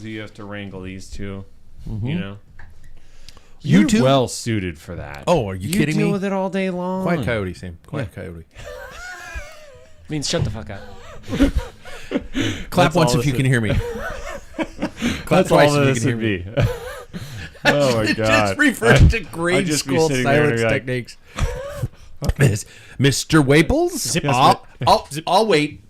You have to wrangle these two, Mm-hmm. you know. You You're too? well suited for that. Oh, are you kidding me? You deal with it all day long. Quiet coyote, Sam. Quiet coyote. Means shut the fuck up. Clap That's once all if you this can hear me. Clap That's all twice if you this can hear would me. be. Oh my It god! just refers to grade just be school sitting there and silence be like, techniques. Mr. Waples? Zip. I'll wait.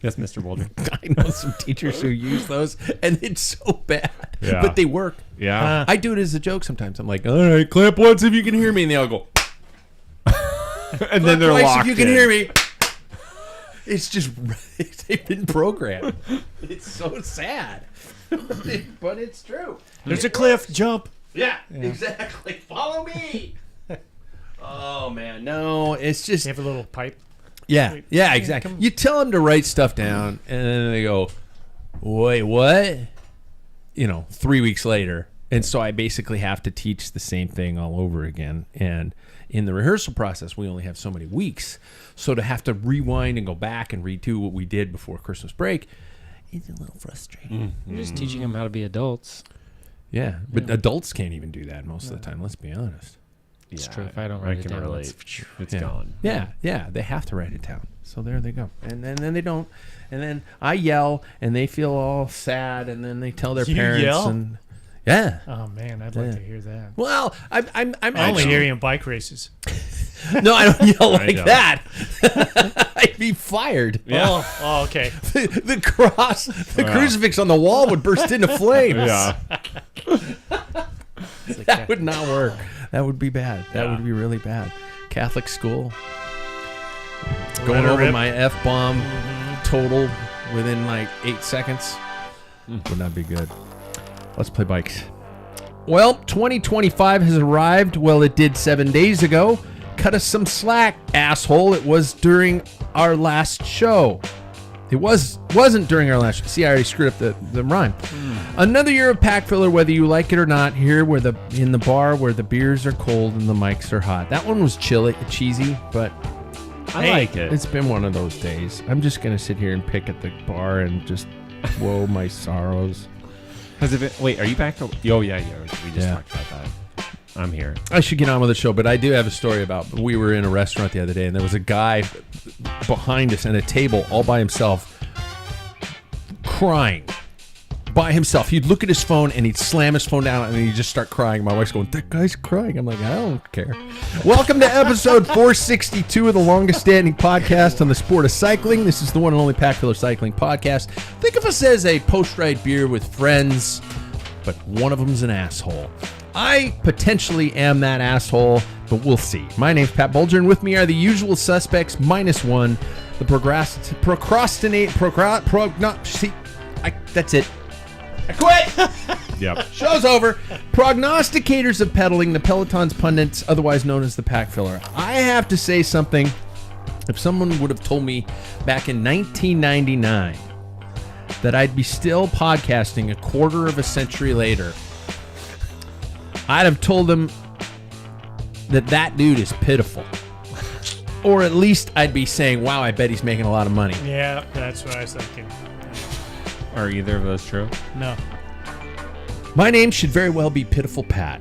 Yes, Mr. Boulder. I know some teachers who use those, and it's so bad. Yeah. But they work. Yeah. I do it as a joke sometimes. I'm like, all right, clap once if you can hear me. And they all go, And then they're twice locked if you can in. hear me. It's just, they've been programmed. It's so sad. But it's true. There's a cliff. Jump. Yeah, exactly. Follow me. Oh, man. No, it's just. They have a little pipe. Yeah, exactly. come- You tell them to write stuff down, and then they go, wait, what? 3 weeks later. And so I basically have to teach the same thing all over again. And in the rehearsal process, we only have so many weeks. So to have to rewind and go back and redo what we did before Christmas break is a little frustrating. You're just teaching them how to be adults. Yeah, but adults can't even do that most of the time, let's be honest. It's true. If I don't write it can down, relate. it's- It's Yeah. gone. Yeah, they have to write it down. So there they go. And then they don't. And then I yell, and they feel all sad, and then they tell their You parents. yell? And yeah. Oh man, I'd like to hear that. Well, I'm I only actually hear you in bike races. no, I don't yell like don't. that. I'd be fired. Yeah. Oh, okay. The cross, the crucifix on the wall would burst into flames. Yeah. That would not work. That would be bad. That Yeah. would be really bad. Catholic school. Let Going her over rip. my F-bomb total within like 8 seconds. Would not be good. Let's play bikes. Well, 2025 has arrived. Well, it did 7 days ago. Cut us some slack, asshole. It was during our last show. It wasn't during our last show. See, I already screwed up the rhyme. Another year of Packfiller, whether you like it or not, here in the bar where the beers are cold and the mics are hot. That one was cheesy, but I like it. it's been one of those days. I'm just going to sit here and pick at the bar and just woe my sorrows. Wait, are you back to? Oh yeah. We just Yeah. talked about that. I'm here. I should get on with the show, but I do have a story about, we were in a restaurant the other day, and there was a guy behind us at a table all by himself crying. By himself. He'd look at his phone, and he'd slam his phone down, and he'd just start crying. My wife's going, that guy's crying. I'm like, I don't care. Welcome to episode 462 of the longest standing podcast on the sport of cycling. This is the one and only Packfiller Cycling Podcast. Think of us as a post-ride beer with friends, but one of them's an asshole. I potentially am that asshole, but we'll see. My name's Pat Bulger, and with me are the usual suspects, -1, the that's it. I quit! Yep. Show's over. Prognosticators of pedaling, the Peloton's pundits, otherwise known as the Packfiller. I have to say something. If someone would have told me back in 1999 that I'd be still podcasting a quarter of a century later, I'd have told them that dude is pitiful. Or at least I'd be saying, wow, I bet he's making a lot of money. Yeah, that's what I was thinking. Are either of those true? No. My name should very well be Pitiful Pat,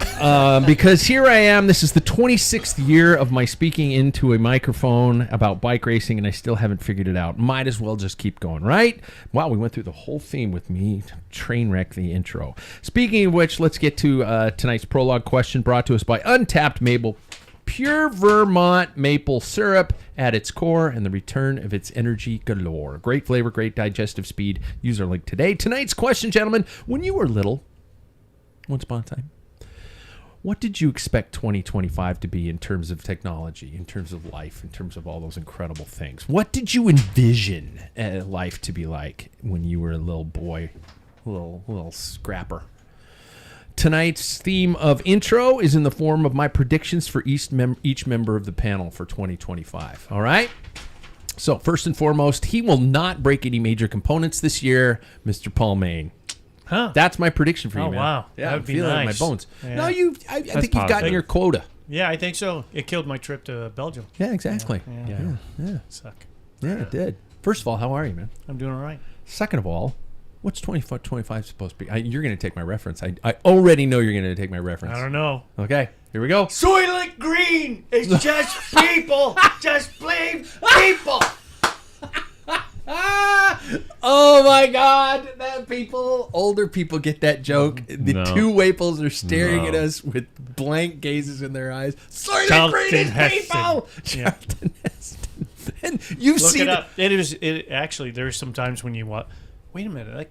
because here I am. This is the 26th year of my speaking into a microphone about bike racing, and I still haven't figured it out. Might as well just keep going, right? Wow, we went through the whole theme with me. Train wreck the intro. Speaking of which, let's get to tonight's prologue question brought to us by Untapped Maple. Pure Vermont maple syrup at its core and the return of its energy galore. Great flavor, great digestive speed. Use our link today. Tonight's question, gentlemen. When you were little, once upon a time, what did you expect 2025 to be in terms of technology, in terms of life, in terms of all those incredible things? What did you envision life to be like when you were a little boy, little scrapper? Tonight's theme of intro is in the form of my predictions for each member of the panel for 2025. All right? So, first and foremost, he will not break any major components this year, Mr. Paul Main. Huh? That's my prediction for you, Oh, man. wow. Yeah, That I'm would be feeling it in my nice. bones. Yeah. No, I think you've gotten positive. your quota. Yeah, I think so. It killed my trip to Belgium. Yeah, exactly. Yeah. Yeah, Suck. it did. First of all, how are you, man? I'm doing all right. Second of all, What's 25 supposed to be? You're going to take my reference. I already know you're going to take my reference. I don't know. Okay, here we go. Soylent Green is just people. Just plain people. Oh my God! That older people get that joke. The No. two Waples are staring No. at us with blank gazes in their eyes. Soylent Charlton Green is Heston. people. Yeah. Charlton Heston. And you've Look seen it up. It actually. There's some times when you watch. Wait a minute.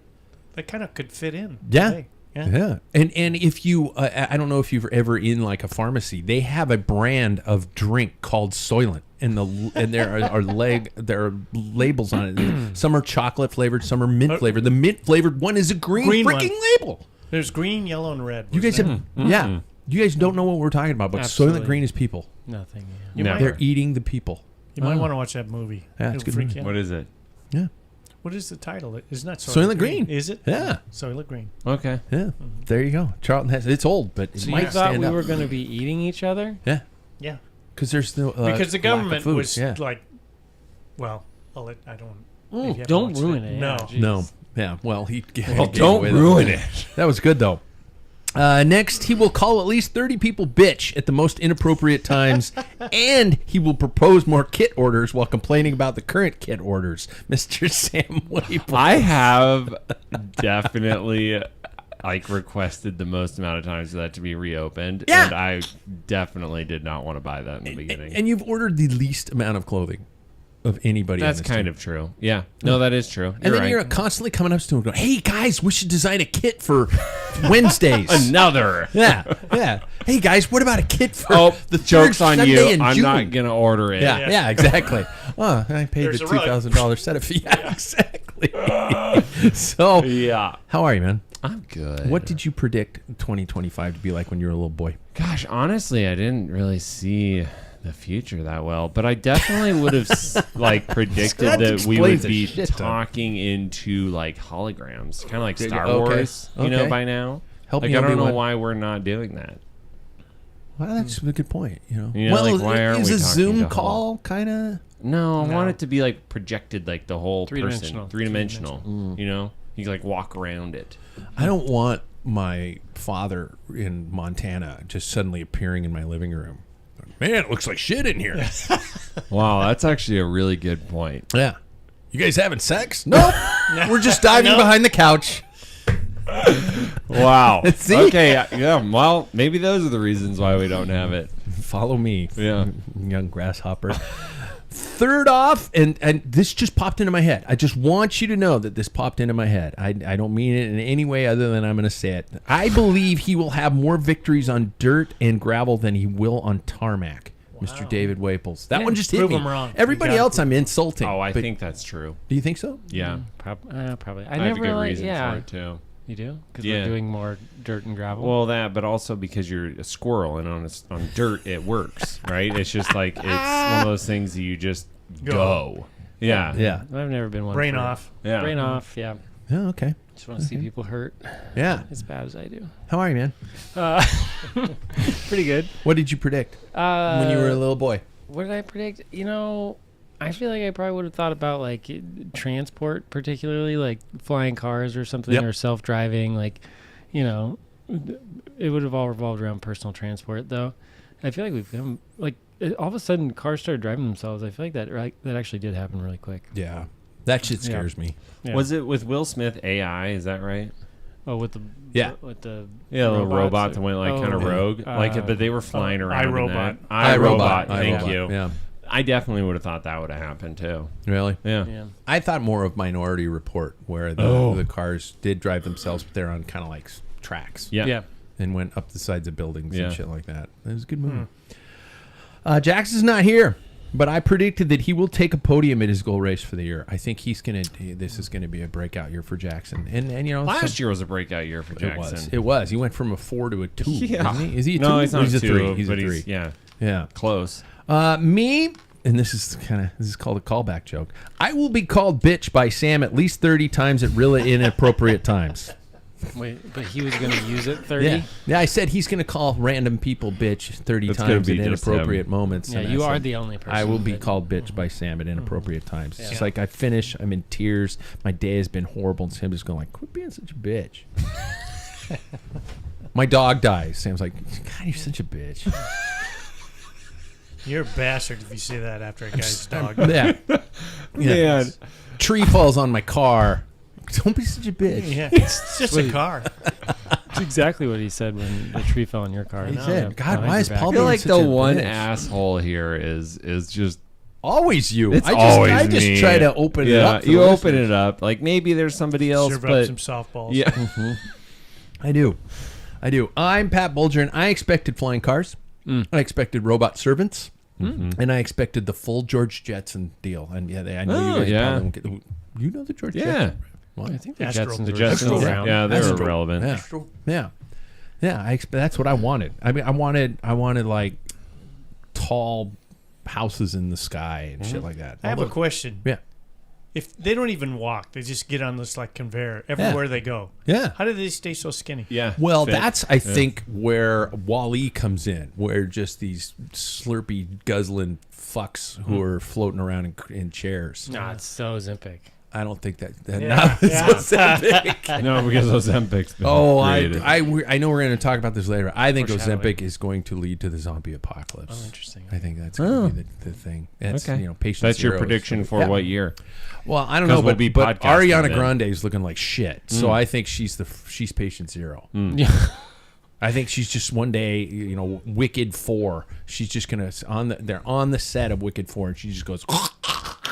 That kind of could fit in. Yeah. Today. Yeah. And if you, I don't know if you've ever in like a pharmacy, they have a brand of drink called Soylent, and there are labels on it. Some are chocolate flavored, some are mint flavored. The mint flavored one is a green freaking one. label. There's green, yellow, and red. You guys have, Wasn't yeah. You guys don't know what we're talking about, but Absolutely. Soylent Green is people. Nothing. You No. might- They're eating the people. You might want to watch that movie. Yeah, it's It'll a good freak movie. you out. What is it? Yeah. What is the title? Isn't that Soylent Green. Is it? Yeah. Soylent Green. Okay. Yeah. There you go. Charlton Heston. It's old, but it So you might thought stand we up. were going to be eating each other? Yeah. Yeah. Because there's no Because the lack of government food. was Yeah. like, well, I don't. Ooh, if you haven't don't watched ruin it. No. Yeah, geez. No. Yeah. Well, he. Well, don't ruin it. That was good though. Next, he will call at least 30 people bitch at the most inappropriate times, and he will propose more kit orders while complaining about the current kit orders. Mr. Sam Waples. I have definitely requested the most amount of times for that to be reopened. Yeah. And I definitely did not want to buy that in the beginning. And you've ordered the least amount of clothing of anybody. That's on this kind team. of true. Yeah. No, that is true. And You're then right. you're constantly coming up to him and going, "Hey guys, we should design a kit for Wednesdays." Another. Yeah. Hey guys, what about a kit for Oh, the joke's third on Sunday you. in I'm June? not going to order it. Yeah, exactly. Oh, I paid There's the a rug. $2,000 setup fee. Yeah, exactly. So, Yeah. how are you, man? I'm good. What did you predict 2025 to be like when you were a little boy? Gosh, honestly, I didn't really see the future that well, but I definitely would have predicted That that we would explains a be shit ton. talking into holograms, kind of like Star Okay. Wars, Okay. by now. Help I me, don't know Obi-Wan. why we're not doing that. Well, that's a good point. You know, why aren't is we a talking Zoom to call kind of? No, I No. want it to be projected, the whole Three-dimensional. person, three-dimensional. You know, you can walk around it. I don't want my father in Montana just suddenly appearing in my living room. Man, it looks like shit in here. Wow, that's actually a really good point. Yeah. You guys having sex? Nope. We're just diving behind the couch. Wow. See? Okay. Yeah. Well, maybe those are the reasons why we don't have it. Follow me, Yeah. young grasshopper. Third off, and this just popped into my head. I just want you to know that this popped into my head. I don't mean it in any way other than I'm going to say it. I believe he will have more victories on dirt and gravel than he will on tarmac. Mr. David Waples. That one just hit prove me. him wrong. Everybody You gotta else I'm insulting. Oh, I but think that's true. Do you think so? Yeah. Probably. I have a good reason yeah. for it too. You do? Because Yeah. we're doing more dirt and gravel. Well, that, but also because you're a squirrel and on dirt it works, right? It's just it's one of those things that you just go. Yeah. Yeah. I've never been one. Brain for- off. Yeah. Brain off. Yeah. Yeah, okay. Just want to see people hurt Yeah. as bad as I do. How are you, man? Pretty good. What did you predict when you were a little boy? What did I predict? I feel like I probably would have thought about transport, particularly flying cars or something, Yep. or self-driving. It would have all revolved around personal transport, though. I feel like we've come all of a sudden cars started driving themselves. I feel like that actually did happen really quick. Yeah. That shit scares me. Yeah. Was it with Will Smith AI? Is that right? Oh, with the Yeah. with the Yeah, the robots robot that went kind of Oh, rogue, but they were flying around. in iRobot. that. iRobot. Thank iRobot. you. Yeah. I definitely would have thought that would have happened too. Really? Yeah. Yeah. I thought more of Minority Report, where the cars did drive themselves, but they're on kind of tracks. Yeah. Yeah. And went up the sides of buildings Yeah. and shit like that. It was a good movie. Jax is not here, but I predicted that he will take a podium at his goal race for the year. I think this is gonna be a breakout year for Jackson. And Last year was a me year for Jackson. It was. He went from a 4 to a 2. Yeah. Isn't he? Is he a 2? No, he's not He's a a 3. 2, He's but a 3. he's Yeah. close. Me, and this is called a callback joke. I will be called bitch by Sam at least 30 times at really inappropriate times. Wait, but he was going to use it 30? Yeah, I said he's going to call random people bitch 30 That's gonna times be in just inappropriate him. moments. Yeah, and you I are said, the only person. I will be that- called bitch by Sam at inappropriate times. It's Yeah. just like I finish, I'm in tears. My day has been horrible, and Sam's just going like, quit being such a bitch. My dog dies. Sam's like, God, you're such a bitch. You're a bastard if you say that after a guy's dog. Yeah. Man. Tree falls on my car. Don't be such a bitch. Yeah, it's just a car. That's exactly what he said when the tree fell in your car. He No, said, yeah, God, behind why your is back. Paul I feel being like such the a one bitch? asshole here is just Always you. It's I always just me. try to open it up. for you the open listeners. it up. Like maybe there's somebody else, Serve but up some softballs. yeah. I do. I'm Pat Bulger, and I expected flying cars. I expected robot servants. And I expected the full George Jetson deal. And yeah, I know Oh, you guys yeah. probably don't get you know the George Yeah. Jetson? Well, I think the Astro- Jetsons the were Jetsons, still around. yeah, they Astro. were relevant. Yeah. That's what I wanted. I mean, I wanted like tall houses in the sky and shit like that. I have a question. Yeah. If they don't even walk, they just get on this like conveyor everywhere they go. Yeah. How do they stay so skinny? Yeah. Well, fit. that's I think where Wall-E comes in, where just these slurpy guzzling fucks who are floating around in chairs. No, it's so Ozempic. I don't think that Yeah. now it's Yeah. Ozempic. No, because Ozempic's been Oh, created. I know we're going to talk about this later. I think Foreshadowing. Ozempic is going to lead to the zombie apocalypse. Oh, interesting. I think that's going to be the thing. That's Okay. patient That's your zero is prediction like- for Yeah. what year? Well, I don't 'Cause know, we'll but, be but podcasting Ariana then. Grande is looking like shit. So I think she's patient zero. Yeah. I think she's just one day, Wicked 4. She's just gonna they're on the set of Wicked 4, and she just goes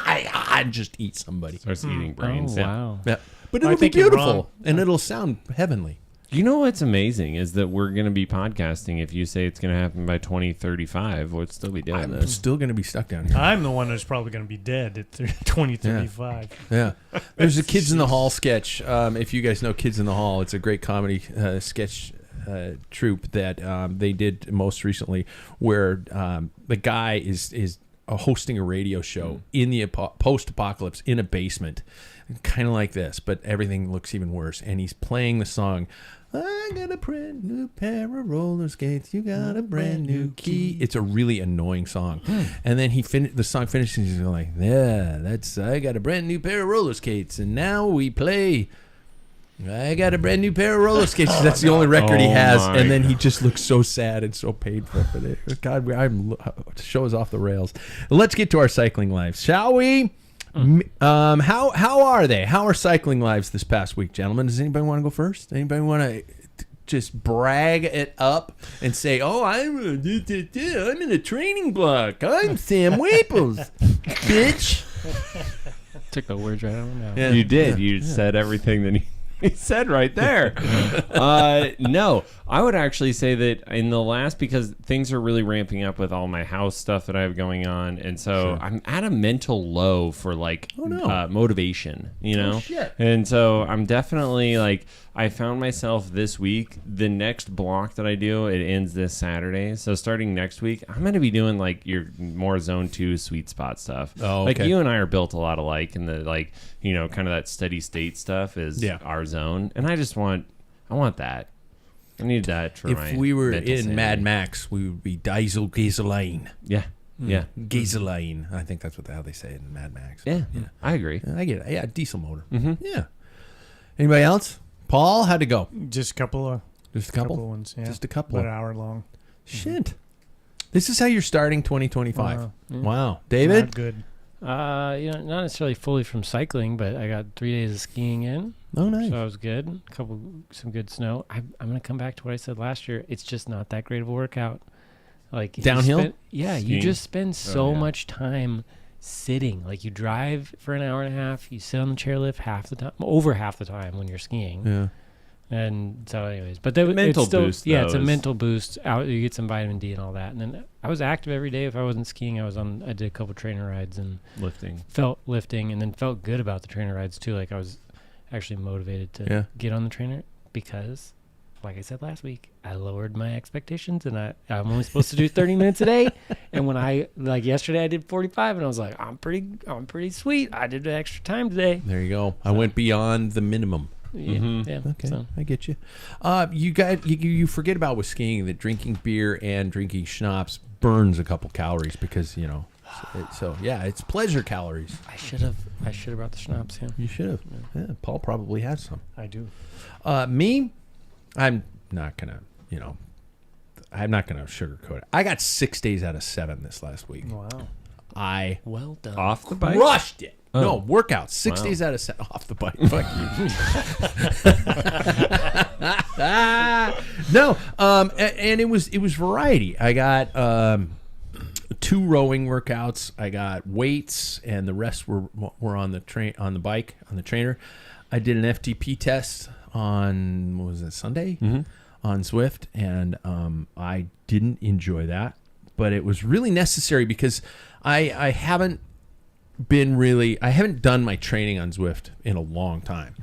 and just eat somebody. Starts eating brains. Oh, wow. Yeah, but I it'll be think you're beautiful, wrong. and it'll sound heavenly. You know what's amazing is that we're going to be podcasting. If you say it's going to happen by 2035, we'll still be doing I'm this. still gonna be stuck down here. I'm the one who's probably going to be dead at 2035. Yeah, there's a Kids in the Hall sketch. If you guys know Kids in the Hall, it's a great comedy sketch troupe that they did most recently, where the guy is hosting a radio show in the post-apocalypse in a basement, kind of like this, but everything looks even worse. And he's playing the song, I got a brand new pair of roller skates, you got a brand new key. It's a really annoying song. And then the song finishes, and he's like, yeah, I got a brand new pair of roller skates, and now we play I got a brand new pair of roller skates. That's the only record he Oh has. my And then he just looks so sad and so painful. But God, the show is off the rails. Let's get to our cycling lives, shall we? How are they? How are cycling lives this past week, gentlemen? Does anybody want to go first? Anybody want to just brag it up and say, "Oh, I'm in a training block. I'm Sam Waples, bitch." Took the words right out of my mouth. Yeah. You did. You said everything that he said right there. No, I would actually say that in the last, because things are really ramping up with all my house stuff that I have going on, and so I'm at a mental low for motivation, shit. And so I'm definitely I found myself this week, the next block that I do, it ends this Saturday. So starting next week, I'm going to be doing your more zone 2 sweet spot stuff. Oh, okay. You and I are built a lot alike, and the kind of that steady state stuff is our zone. And I want that. I need that for my If we were mental in sanity. Mad Max, we would be Diesel Gasoline. Yeah. Yeah. Gasoline. I think that's what the hell they say in Mad Max. Yeah. I agree. I get it. Yeah, diesel motor. Mm-hmm. Yeah. Anybody else? Paul, how'd it go? Just a couple of Just a couple? ones. Yeah. Just a couple. About an hour long. Shit. This is how you're starting 2025. Wow. Wow. David? Not good. Not necessarily fully from cycling, but I got 3 days of skiing in, Oh, nice. so that was good. Some good snow. I'm gonna come back to what I said last year. It's just not that great of a workout. You Downhill? you Skiing? just spend so yeah. much time sitting. You drive for an hour and a half. You sit on the chairlift over half the time when you're skiing. Yeah. And so, anyways, but Mental it's still, boost, yeah, though, it's a is- mental boost. Out, you get some vitamin D and all that. And then I was active every day. If I wasn't skiing, I did a couple trainer rides and Lifting. felt lifting, and then felt good about the trainer rides too. I was actually motivated to get on the trainer because, like I said last week, I lowered my expectations, and I'm only supposed to do 30 minutes a day. And when yesterday, I did 45, and I was like, I'm pretty sweet. I did the extra time today. There you go. I went beyond the minimum. Yeah. Okay, So. I get you. You forget about with skiing that drinking beer and drinking schnapps burns a couple calories because it's pleasure calories. I should have brought the schnapps. Yeah. You should have. Yeah, Paul probably has some. I do. Me, I'm not gonna sugarcoat it. I got 6 days out of 7 this last week. Wow. Well done. Off the bike? Crushed it. Oh. No, workouts. 6 days out of 7 off the bike. Fuck you. No, and it was variety. I got 2 rowing workouts. I got weights, and the rest were on the bike on the trainer. I did an FTP test on Sunday on Zwift, and I didn't enjoy that, but it was really necessary because I haven't done my training on Zwift in a long time.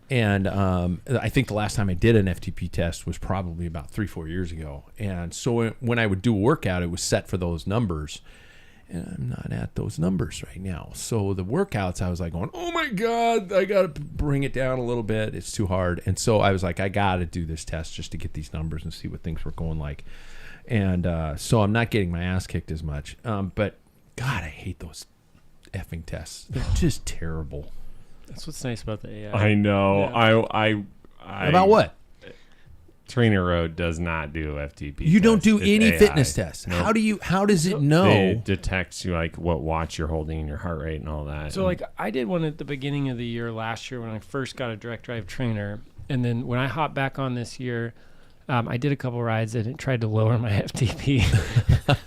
And I think the last time I did an FTP test was probably about 3-4 years ago. And so when I would do a workout, it was set for those numbers. And I'm not at those numbers right now. So the workouts, I was like going, oh my God, I got to bring it down a little bit. It's too hard. And so I was like, I got to do this test just to get these numbers and see what things were going like. And so I'm not getting my ass kicked as much. But God, I hate those effing tests. They're just terrible. That's what's nice about the AI. I know. Yeah. I About what? Trainer Road does not do FTP. You don't do It's any AI. fitness tests. Nope. How does it know? It detects you like what watch you're holding and your heart rate and all that. So like I did one at the beginning of the year last year when I first got a direct drive trainer, and then when I hopped back on this year, I did a couple rides and it tried to lower my FTP.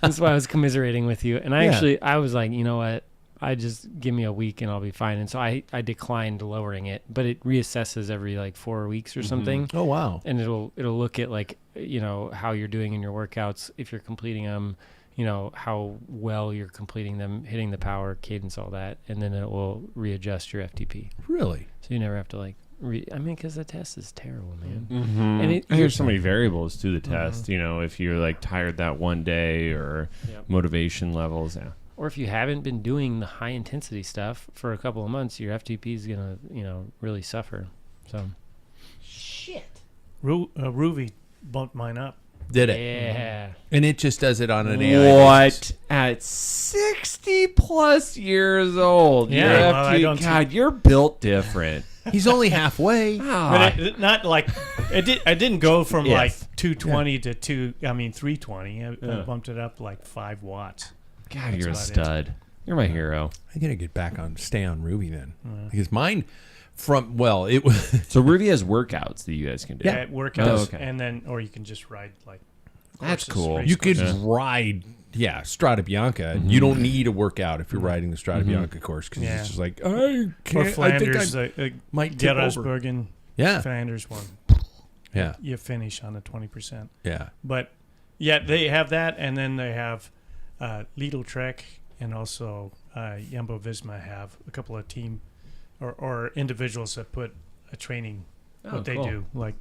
That's why I was commiserating with you. And I was like, you know what? I just give me a week and I'll be fine. And so I declined lowering it, but it reassesses every like 4 weeks or something. Oh, wow. And it'll look at like, how you're doing in your workouts, if you're completing them, how well you're completing them, hitting the power, cadence, all that. And then it will readjust your FTP. Really? So you never have to like, because the test is terrible, man. Mm-hmm. And there's so many variables to the test, if you're like tired that one day or motivation levels. Yeah. Or if you haven't been doing the high intensity stuff for a couple of months, your FTP is going to, really suffer. So. Shit. Ruby bumped mine up. Did it? Yeah. And it just does it on an AI What? At 60 plus years old. Yeah, well, I don't God, you're built different. He's only halfway. But it didn't go from Yes. like 220 to 320. I bumped it up like 5 watts. God, you're a about stud. You're my hero. I gotta stay on Ruby then, because mine it was. So Ruby has workouts that you guys can do. Yeah, it workouts, okay. and then or you can just ride like. That's courses, cool. race You could courses. ride, Strada Bianca. And you don't need a workout if you're riding the Strada Bianca course because Yeah. it's just like I can't. Or Flanders, I think I might tip over. Gerardsbergen, Yeah, Flanders one. yeah, You finish on a 20%. yeah. But yeah, they have that, and then they have Lidl Trek, and also Jumbo Visma have a couple of team or individuals that put a training what they cool. do. Like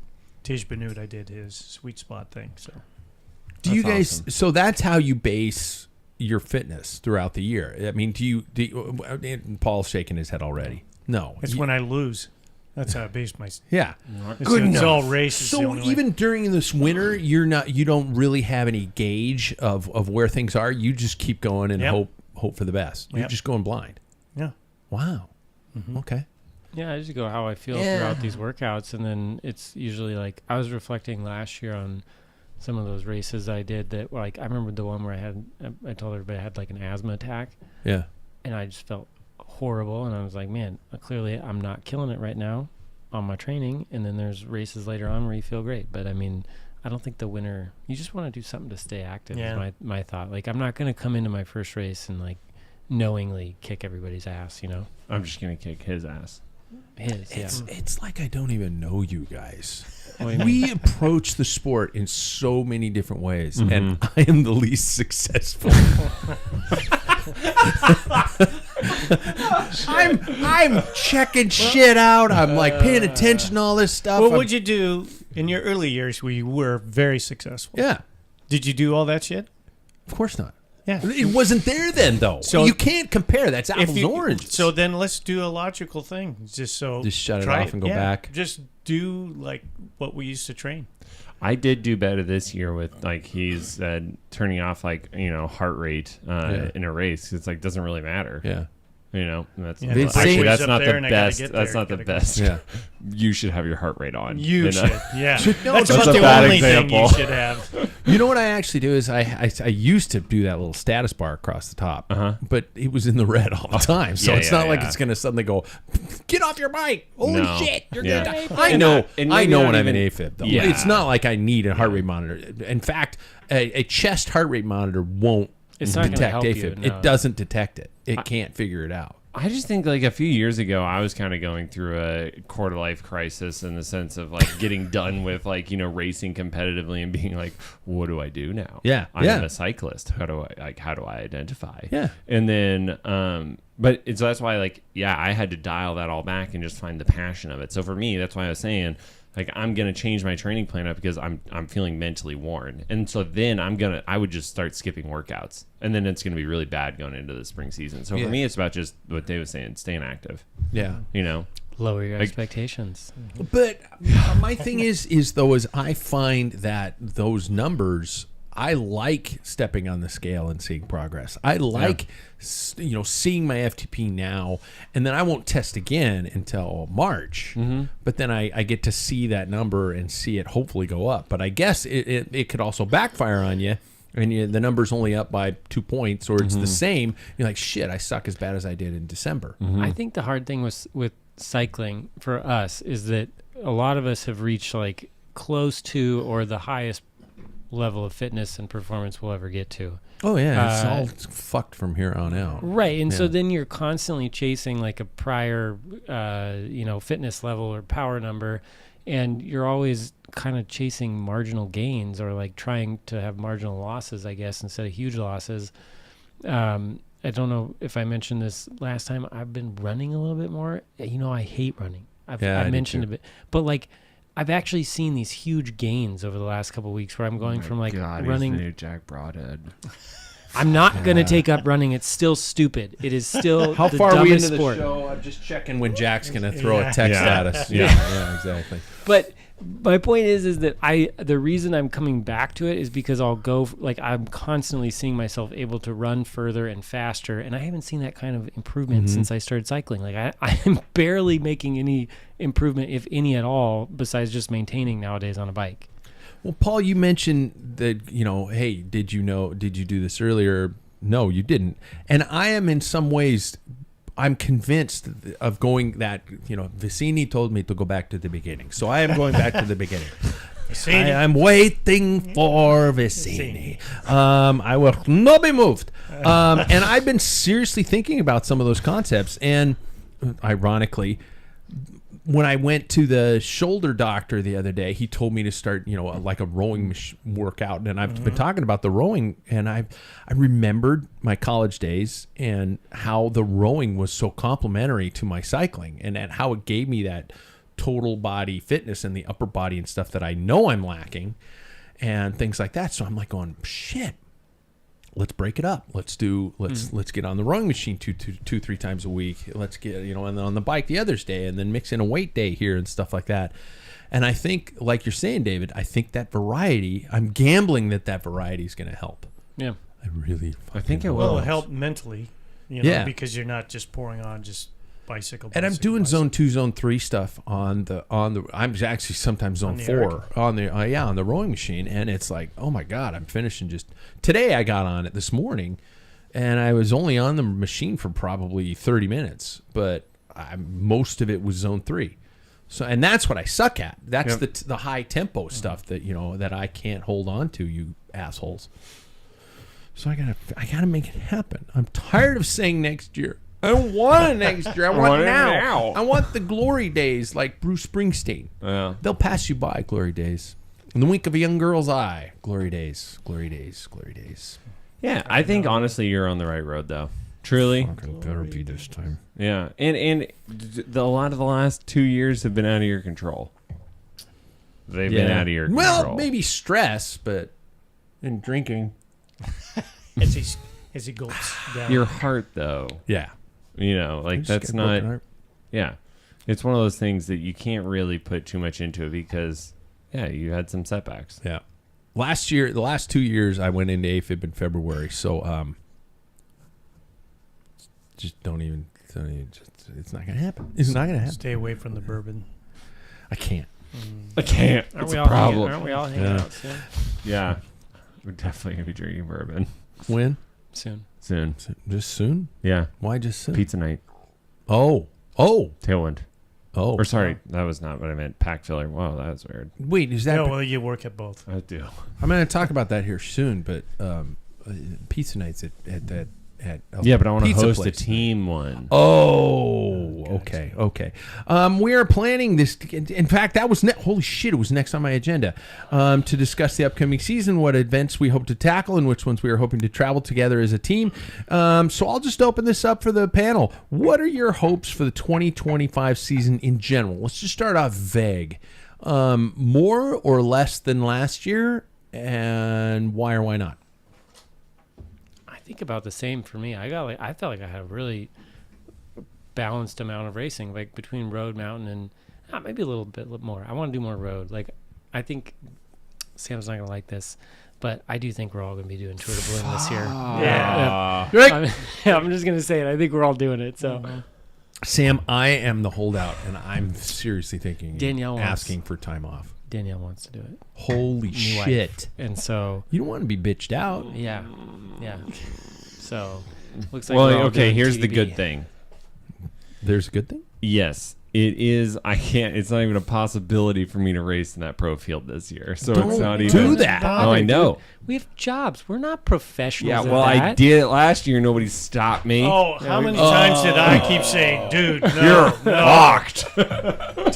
Tej Benoot, I did his sweet spot thing. So Do you That's guys? awesome. So that's how you base your fitness throughout the year. I mean, do you and Paul's shaking his head already. No, it's when I lose. That's how I base my. yeah. It's all races. the So only way. even during this winter, you don't really have any gauge of where things are. You just keep going and Yep. hope for the best. You're Yep. just going blind. Yeah. Wow. Okay. Yeah, I just go how I feel throughout these workouts, and then it's usually like I was reflecting last year on some of those races I did that like I remember the one where I told everybody I had like an asthma attack, Yeah. and I just felt horrible, and I was like, man, clearly I'm not killing it right now on my training. And then there's races later on where you feel great, but I mean, I don't think the winter, you just want to do something to stay active. Yeah. Is my thought. Like I'm not going to come into my first race and like knowingly kick everybody's ass, I'm just going to kick his ass. It's like I don't even know you guys. What do you mean? We approach the sport in so many different ways, and I am the least successful. I'm checking shit out. I'm like paying attention to all this stuff. What would you do in your early years where you were very successful? Yeah, Did you do all that shit? of course not. Yeah. It wasn't there then, though. So you can't compare. That's apples and oranges. So then let's do a logical thing. Just shut it off and go back. Just do like what we used to train. I did do better this year with like he's turning off like heart rate in a race. It's like doesn't really matter. Yeah. That's actually that's not the and best. get That's there, not the best. Yeah. You should have your heart rate on. You should. Yeah. That's That's a the bad only example. thing you should have. You know what I actually do is I used to do that little status bar across the top, but it was in the red all the time. So it's not like it's going to suddenly go, get off your bike. Holy shit, you're going to die. I know when I'm in AFib, though. Yeah. It's not like I need a heart rate monitor. In fact, a chest heart rate monitor won't It's not gonna detect help AFib. you, no. It doesn't detect it. It can't figure it out. I just think like a few years ago, I was kind of going through a quarter life crisis in the sense of like getting done with like, racing competitively and being like, what do I do now? Yeah. I'm a cyclist. How do I identify? Yeah. And then, so that's why I had to dial that all back and just find the passion of it. So for me, that's why I was saying, like, I'm going to change my training plan up because I'm feeling mentally worn. And so then I would just start skipping workouts. And then it's going to be really bad going into the spring season. So for me, it's about just what Dave was saying, staying active. Yeah. Lower your expectations. But my thing is I find that those numbers, I like stepping on the scale and seeing progress. I like, seeing my FTP now, and then I won't test again until March. Mm-hmm. But then I get to see that number and see it hopefully go up. But I guess it could also backfire on you, and the number's only up by 2 points, or it's the same. You're like, shit, I suck as bad as I did in December. Mm-hmm. I think the hard thing with cycling for us is that a lot of us have reached like close to or the highest level of fitness and performance we'll ever get to. Oh yeah, it's all fucked from here on out. Right, and so then you're constantly chasing like a prior, fitness level or power number, and you're always kind of chasing marginal gains or like trying to have marginal losses, I guess, instead of huge losses. I don't know if I mentioned this last time. I've been running a little bit more. I hate running. I've mentioned a bit, but like, I've actually seen these huge gains over the last couple of weeks where I'm going from like running. He's the new Jack Broadhead. I'm not going to take up running. It's still stupid. It is still How the far are we dumbest into sport. the show? I'm just checking when Jack's going to throw a text at us. Yeah, exactly. But my point is that the reason I'm coming back to it is because I'll go, like, I'm constantly seeing myself able to run further and faster, and I haven't seen that kind of improvement since I started cycling. Like, I'm barely making any improvement, if any at all, besides just maintaining nowadays on a bike. Well, Paul, you mentioned that, hey, did you do this earlier? No, you didn't. And I am in some ways, I'm convinced of going that, Vicini told me to go back to the beginning. So I am going back to the beginning. I'm waiting for Vicini. I will not be moved. And I've been seriously thinking about some of those concepts. And ironically, when I went to the shoulder doctor the other day, he told me to start, like a rowing workout. And I've been talking about the rowing, and I remembered my college days and how the rowing was so complementary to my cycling, and how it gave me that total body fitness and the upper body and stuff that I know I'm lacking and things like that. So I'm like going, shit. Let's break it up. Let's get on the rowing machine two, 3 times a week. Let's get, and then on the bike the other day, and then mix in a weight day here and stuff like that. And I think, like you're saying, David, I think that variety, I'm gambling that variety is going to help. Yeah. I think it will. Well, help mentally, because you're not just pouring on just bicycle. And I'm doing zone 2, zone 3 stuff on the. I'm actually sometimes zone 4 on the rowing machine, and it's like, oh my god, I'm finishing just today. I got on it this morning, and I was only on the machine for probably 30 minutes, but most of it was zone 3. So, and that's what I suck at. That's the high tempo stuff that that I can't hold on to, you assholes. So I gotta make it happen. I'm tired of saying next year. I don't want it next year. I want it now. I want the glory days like Bruce Springsteen. Yeah. They'll pass you by, glory days. In the wink of a young girl's eye, glory days, glory days, glory days. Yeah, I think honestly you're on the right road though. Truly. Fucking better be this time. Yeah, and a lot of the last 2 years have been out of your control. They've been out of your control. Well, maybe stress, but and drinking. as he gulps down. Your heart, though. Yeah. You know, like Just that's get a broken not. heart. Yeah, it's one of those things that you can't really put too much into it because, yeah, you had some setbacks. Yeah. Last year, the last 2 years, I went into AFib in February. So, just don't even it's not going to happen. It's not going to happen. Stay away from the bourbon. I can't. I can't. Aren't It's we a all problem. Aren't we all hanging Yeah. out soon? Yeah, we're definitely gonna be drinking bourbon When? Soon. soon. Just soon? Yeah, Why just soon? pizza night, Oh. Tailwind. Oh. Or sorry, that was not what I meant. Packfiller. Wow, that was weird. Wait, is that... No, well, you work at both. I do. I'm going to talk about that here soon, but pizza nights at a Yeah, but I want to pizza host a place. team one. Oh, okay. We are planning this. In fact, that was holy shit. It was next on my agenda to discuss the upcoming season, what events we hope to tackle, and which ones we are hoping to travel together as a team. So I'll just open this up for the panel. What are your hopes for the 2025 season in general? Let's just start off vague. More or less than last year, and why or why not? I think about the same for me. I felt like I had a really balanced amount of racing, like between road, mountain, and maybe a little bit more. I want to do more road. Like, I think Sam's not gonna like this, but I do think we're all gonna be doing Tour de Bloom this year. Yeah. I'm just gonna say it. I think we're all doing it. So Sam, I am the holdout, and I'm seriously thinking Danielle wants- asking for time off. Danielle wants to do it, Holy New shit. wife. And so You don't want to be bitched out. yeah. So looks like Well, we're all okay. doing Here's the TDB. good thing. There's a good thing? Yes, it is. I can't. It's not even a possibility for me to race in that pro field this year. So Don't it's not do even. that. Oh, I know. We have jobs. We're not professionals. Yeah. at Well, I that. did it last year. Nobody stopped me. Oh, how many times did I keep saying, dude, no, You're no. fucked.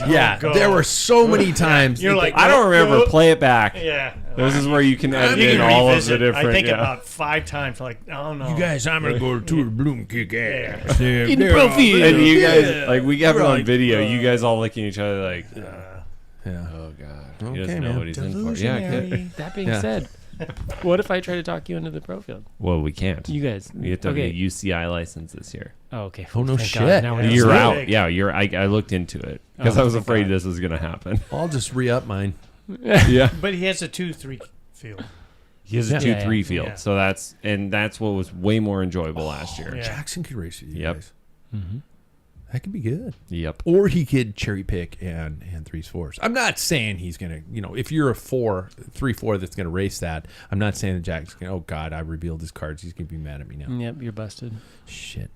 Yeah, go. there were so many times. You're like, I don't remember. no. Play it back. Yeah. This is where you can edit You in can all of the revisit. different. I think yeah. about 5 times. Like, oh no. you guys, I'm going to go to Tour de Bloom, kick ass. In the pro field. And you guys, Yeah. like, we have it on Right. video. You guys all looking at each other like, Yeah. oh god, Okay, he doesn't know man. what he's in for. Yeah. Good. That being Yeah. said, what if I try to talk you into the pro field? Well, we can't. You guys, You have to okay. get a UCI license this year. Oh, okay. Oh, no Thank shit. God. Now Yeah. it's You're really out. big. Yeah, you're. I looked into it because Oh, I was thank afraid God. this was going to happen. I'll just re-up mine. Yeah. But he has a 2-3 field. He has a Yeah. 2-3 Yeah. field, Yeah. so that's what was way more enjoyable last year. Yeah. Jackson could race with you Yep. guys. Mm-hmm. That could be good. Yep. Or he could cherry pick and 3s, 4s. I'm not saying he's gonna, if you're a 3-4 that's gonna race that, I'm not saying that Jack's gonna. Oh God, I revealed his cards. He's gonna be mad at me now. Yep, you're busted. Shit.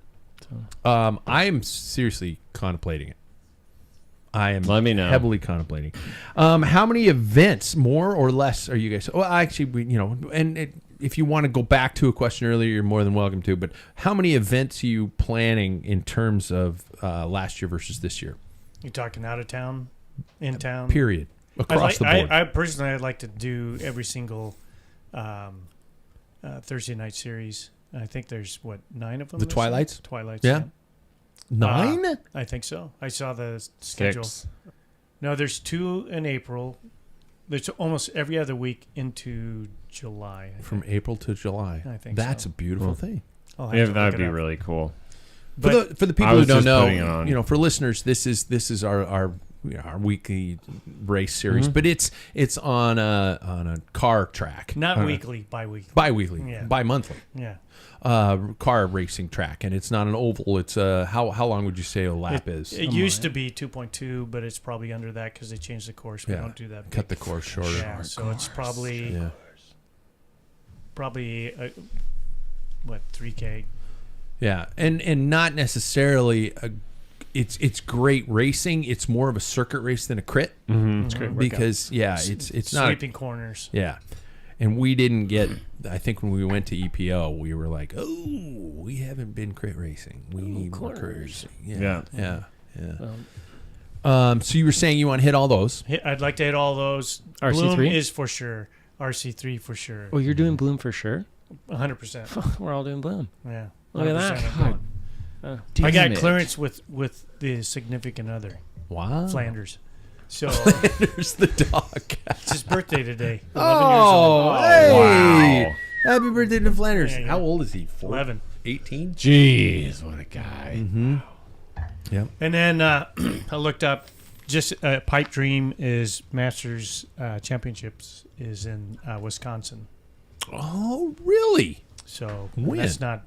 So. I am seriously contemplating it. I am Let me know. heavily contemplating. How many events, more or less, are you guys? Well, actually, if you want to go back to a question earlier, you're more than welcome to. But how many events are you planning in terms of last year versus this year? You talking out of town, in town? Period. Across the board. I personally, I'd like to do every single Thursday night series. I think there's 9 of them. The this year? Twilights? Twilights. Yeah. 9? I think so. I saw the schedule. 6. No, there's 2 in April. There's almost every other week into July. I From think. April to July. I think That's so. a beautiful Cool. thing. I'll have Yeah, to that'd look be it up. really cool. But For the people I who was don't just putting it on. know, for listeners, this is our weekly race series, but it's on a car track, not weekly, bi-weekly. bi-weekly, Yeah. bi-monthly, Yeah. car racing track, and it's not an oval. It's how long would you say a lap is? It used to be 2.2, but it's probably under that because they changed the course. We Yeah. don't do that. Cut the big. course shorter. Yeah, so it's probably Yeah. 3K. Yeah, and not necessarily it's great racing. It's more of a circuit race than a crit It's great workout. because it's not. Sweeping corners. Yeah. And we didn't get, I think when we went to EPO, we were like, oh, we haven't been crit racing. We need more crit corners. racing. Yeah. So you were saying you want to hit all those. I'd like to hit all those. RC3? Bloom is for sure. RC3 for sure. Oh, you're doing Bloom for sure? 100%. We're all doing Bloom. Yeah. Look at 100% that. I'm going. I Damn got it. clearance with the significant other, Wow. Flanders. So There's the dog. it's his birthday today. 11 years old. Oh, hey. Wow. Happy birthday to Flanders. Yeah, yeah. How old is he? 11. 18? Jeez, what a guy. Mm-hmm. Yep. And then I looked up. Just Pipe Dream is Masters Championships is in Wisconsin. Oh, really? So When? that's not.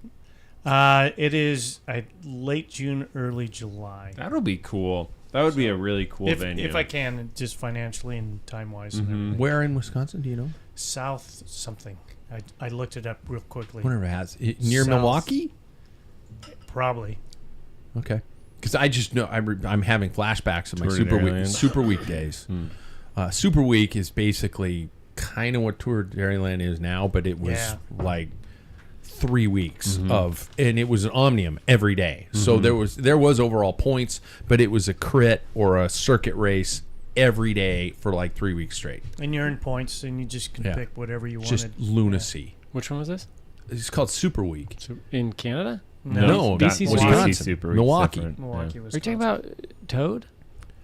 It is late June, early July. That'll be cool. That would be a really cool venue. If I can, just financially and time wise. And Mhm. everything. Where in Wisconsin, do you know? South something. I looked it up real quickly. Whatever it has. Near South. Milwaukee? Probably. Okay. Because I just know I'm having flashbacks of my Tour de Dairyland. Super Week days. Super Week is basically kind of what Tour de Dairyland is now, but it was like 3 weeks of, and it was an omnium every day. So there was overall points, but it was a crit or a circuit race every day for like 3 weeks straight. And you earn points, and you just can pick whatever you wanted. Just lunacy. Which one was this? It's called Super Week. In Canada? No, BC Wisconsin. Super Week's Milwaukee. different. Milwaukee, Yeah. was. Are you talking about Toad?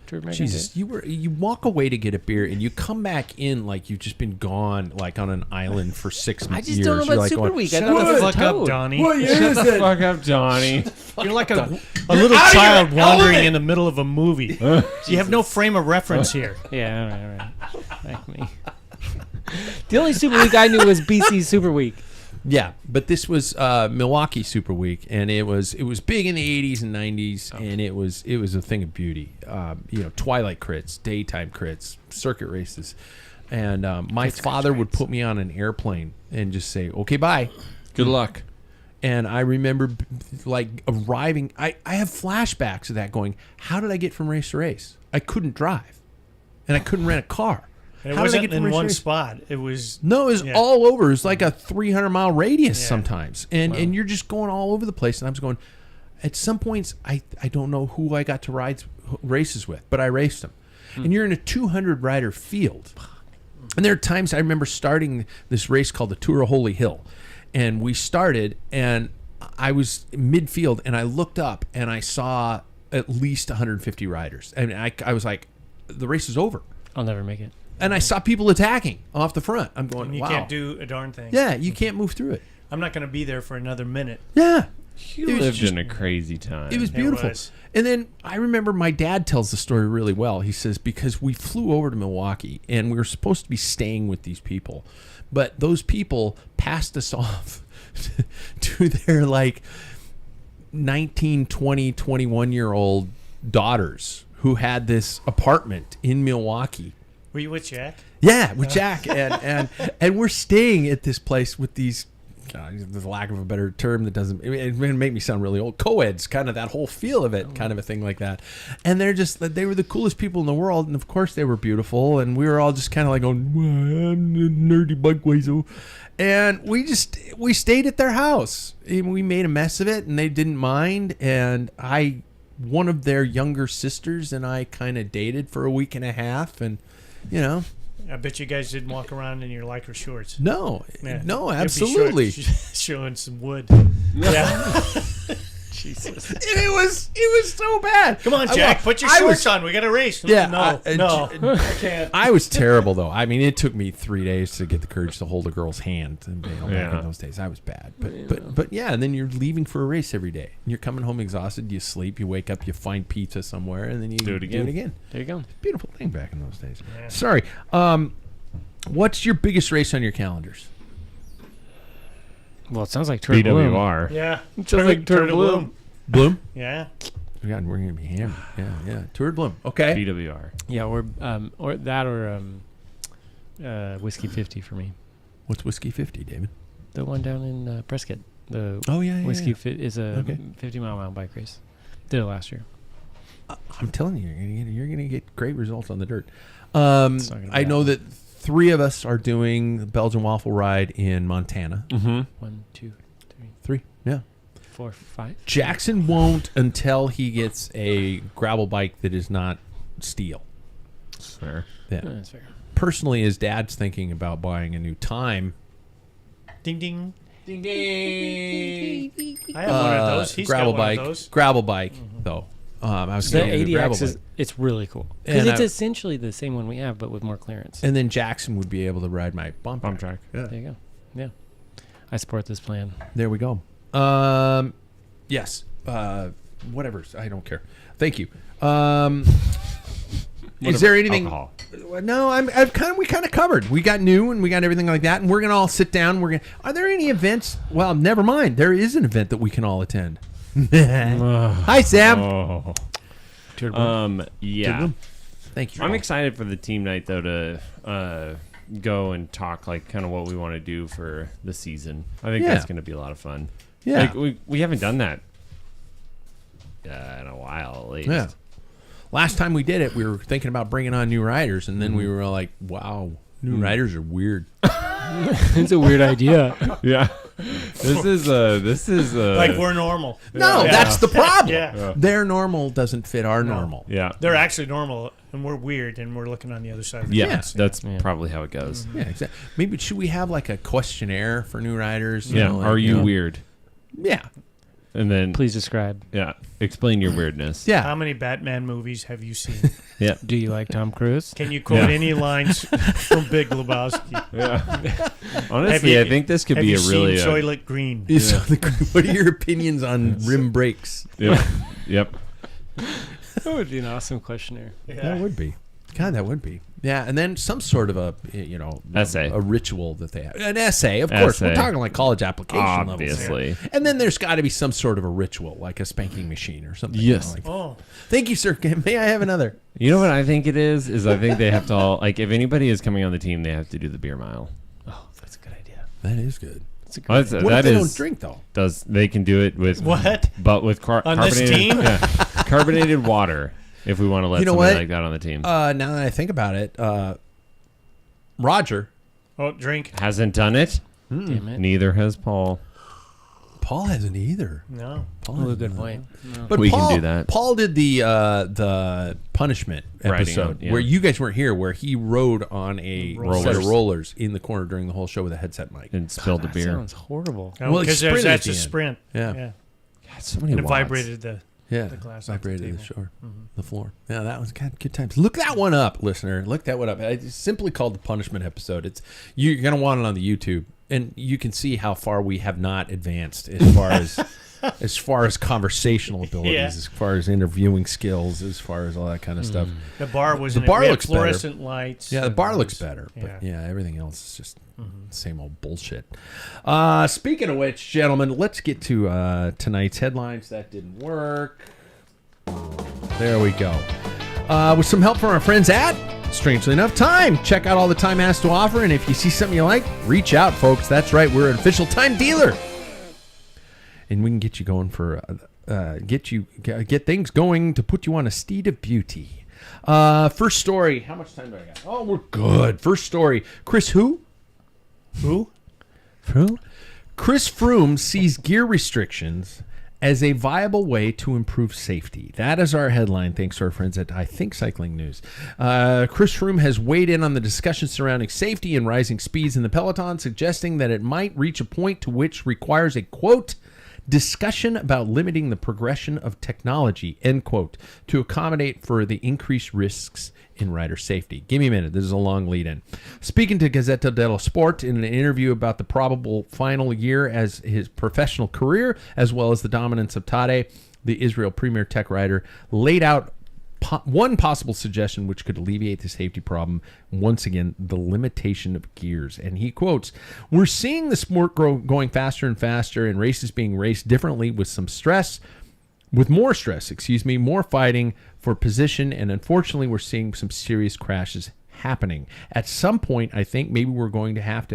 Tour of American Jesus, Toad? you walk away to get a beer and you come back in like you've just been gone like on an island for 6 years. I just don't know You're about like Super going, Week. I Shut thought the that was fuck up, Toad. Donnie. Shut the fuck up, Donnie. You're like a little child wandering in the middle of a movie. You have no frame of reference here. Yeah, all right. Like me. The only Super Week I knew was BC Super Week. Yeah, but this was Milwaukee Super Week, and it was big in the 80s and 90s, and it was a thing of beauty. Twilight crits, daytime crits, circuit races, and my father would put me on an airplane and just say, "Okay, bye, Good luck." And I remember like arriving. I have flashbacks of that. Going, how did I get from race to race? I couldn't drive, and I couldn't rent a car. It How did I wasn't get from in race to one race? spot. It was No, it was Yeah. all over. It was like a 300-mile radius Yeah. sometimes. And you're just going all over the place. And I was going, at some points, I don't know who I got to ride races with, but I raced them. And you're in a 200-rider field. And there are times I remember starting this race called the Tour of Holy Hill. And we started, and I was midfield, and I looked up, and I saw at least 150 riders. And I was like, the race is over. I'll never make it. And I saw people attacking off the front. I'm going, and you wow. can't do a darn thing. Yeah, you can't move through it. I'm not going to be there for another minute. Yeah. You It was lived just- in a crazy time. It was beautiful. was. And then I remember my dad tells the story really well. He says, because we flew over to Milwaukee and we were supposed to be staying with these people, but those people passed us off to their like 19, 20, 21-year-old daughters who had this apartment in Milwaukee. Were you with Jack? Yeah, with Jack, and we're staying at this place with these. The lack of a better term that doesn't it make me sound really old. Co-eds, kind of that whole feel of it, kind of a thing like that. And they were the coolest people in the world, and of course they were beautiful. And we were all just kind of like going, well, I'm a nerdy bugwazo. And we stayed at their house. And we made a mess of it, and they didn't mind. And one of their younger sisters and I kind of dated for a week and a half, and I bet you guys didn't walk around in your Lycra shorts. No, Yeah. no, You'd be absolutely. showing some wood. Yeah. Jesus. And it was so bad. Come on, Jack. Put your shorts on. We got a race. Yeah, No, I can't. I was terrible though. I mean, it took me 3 days to get the courage to hold a girl's hand. And, back in those days, I was bad. But yeah, and then you're leaving for a race every day. And you're coming home exhausted. You sleep. You wake up. You find pizza somewhere, and then you Do it again. There you go. Beautiful thing back in those days. Yeah. Sorry. What's your biggest race on your calendars? Well, it sounds like Tour de Bloom. BWR. Yeah. Just like Tour de Bloom. Bloom? Yeah. God, we're gonna be hammered. Yeah. Tour de Bloom. Okay. BWR. Yeah, or Whiskey 50 for me. What's Whiskey 50, David? The one down in Prescott. The Yeah. Whiskey is a Okay. 50-mile mountain bike race. Did it last year. I'm telling you, you're gonna get great results on the dirt. It's not gonna be I know that. that 3 of us are doing the Belgian waffle ride in Montana. Mm-hmm. 1, 2, 3, 3, yeah. 4, 5. Jackson won't until he gets a gravel bike that is not steel. Fair. Yeah. That's fair. Personally, his dad's thinking about buying a new Time. Ding, ding. Ding ding. I have one of those. He's gravel got one bike. of those. Gravel bike, though. I was The getting a new gravel 80X is bike. it's really cool And because it's I- essentially the same one we have, but with more clearance. And then Jackson would be able to ride my bump Bump track. Yeah. There you go. Yeah. I support this plan. There we go. Yes. Whatever. I don't care. Thank you. Is there anything? Alcohol. No, we kind of covered. We got new and we got everything like that, and we're gonna all sit down. Are there any events? Well, never mind. There is an event that we can all attend. Hi, Sam. Oh. Yeah. Thank you. I'm excited for the team night though to go and talk like kind of what we want to do for the season. I think that's going to be a lot of fun. Yeah. Like we haven't done that in a while at least. Yeah. Last time we did it, we were thinking about bringing on new riders, and then we were like, "Wow, new riders are weird." It's a weird idea. Yeah. This is like we're normal. No, that's the problem. Yeah. Their normal doesn't fit our normal. Yeah. They're actually normal, and we're weird, and we're looking on the other side of the Yeah, fence. that's probably how it goes. Yeah, exactly. Maybe should we have like a questionnaire for new riders? Yeah. Like, Are you weird? Yeah. And then Please describe. yeah, explain your weirdness. Yeah. How many Batman movies have you seen? Yeah. Do you like Tom Cruise? Can you quote Yeah. any lines from Big Lebowski? Yeah. Honestly, I think this could Have be you a really seen Soylent Green? What are your opinions on rim brakes? Yep. That would be an awesome questionnaire. That would be. God, that would be. Yeah, and then some sort of a essay, a ritual that they have. An essay, of course. We're talking like college application levels. Obviously. And then there's got to be some sort of a ritual, like a spanking machine or something. Yes. Thank you, sir. May I have another? You know what I think it is I think they have to all like if anybody is coming on the team, they have to do the beer mile. Oh, that's a good idea. That is good. That's a good What if they don't drink though? They can do it with What? But with On carbonated this team? carbonated water. If we want to let somebody what? like that on the team. Now that I think about it, Roger Drink. Hasn't done it. Damn it. Neither has Paul. Paul hasn't either. No. Paul Oh, hasn't good done point. No. But We Paul, can do that. Paul did the punishment Riding episode out, yeah. where you guys weren't here, where he rode on a Rollers. set of rollers in the corner during the whole show with a headset mic. And spilled the That beer. sounds horrible. Well, he Because sprinted that's at a the end. sprint. Yeah. Yeah. God, so many And it watts. vibrated the glass off the vibrated the table. shore, the floor. Yeah, that was good times. Look that one up, listener. Look that one up. It's simply called the punishment episode. You're gonna want it on the YouTube, and you can see how far we have not advanced as far as conversational abilities, Yeah. as far as interviewing skills, as far as all that kind of stuff. The bar was The bar looks better. fluorescent lights. Yeah, the and bar it looks was- better, but yeah. yeah, everything else is just same old bullshit. Speaking of which, gentlemen, let's get to tonight's headlines. That didn't work. There we go. With some help from our friends at Strangely Enough Time. Check out all the Time has to offer, and if you see something you like, reach out, folks. That's right, we're an official time dealer, and we can get you going for get things going to put you on a steed of beauty. First story. How much time do I got? Oh, we're good. First story. Chris Who? Chris Froome sees gear restrictions as a viable way to improve safety. That is our headline, thanks to our friends at I Think Cycling News. Chris Froome has weighed in on the discussion surrounding safety and rising speeds in the peloton, suggesting that it might reach a point to which requires a, quote, discussion about limiting the progression of technology, end quote, to accommodate for the increased risks in rider safety. Give me a minute. This is a long lead in. Speaking to Gazzetta dello Sport in an interview about the probable final year as his professional career, as well as the dominance of Tadej, the Israel premier tech rider, laid out one possible suggestion which could alleviate the safety problem. Once again, the limitation of gears. And he quotes, "We're seeing the sport going faster and faster, and races being raced differently with more stress, more fighting for position, and unfortunately we're seeing some serious crashes happening. At some point, I think maybe we're going to have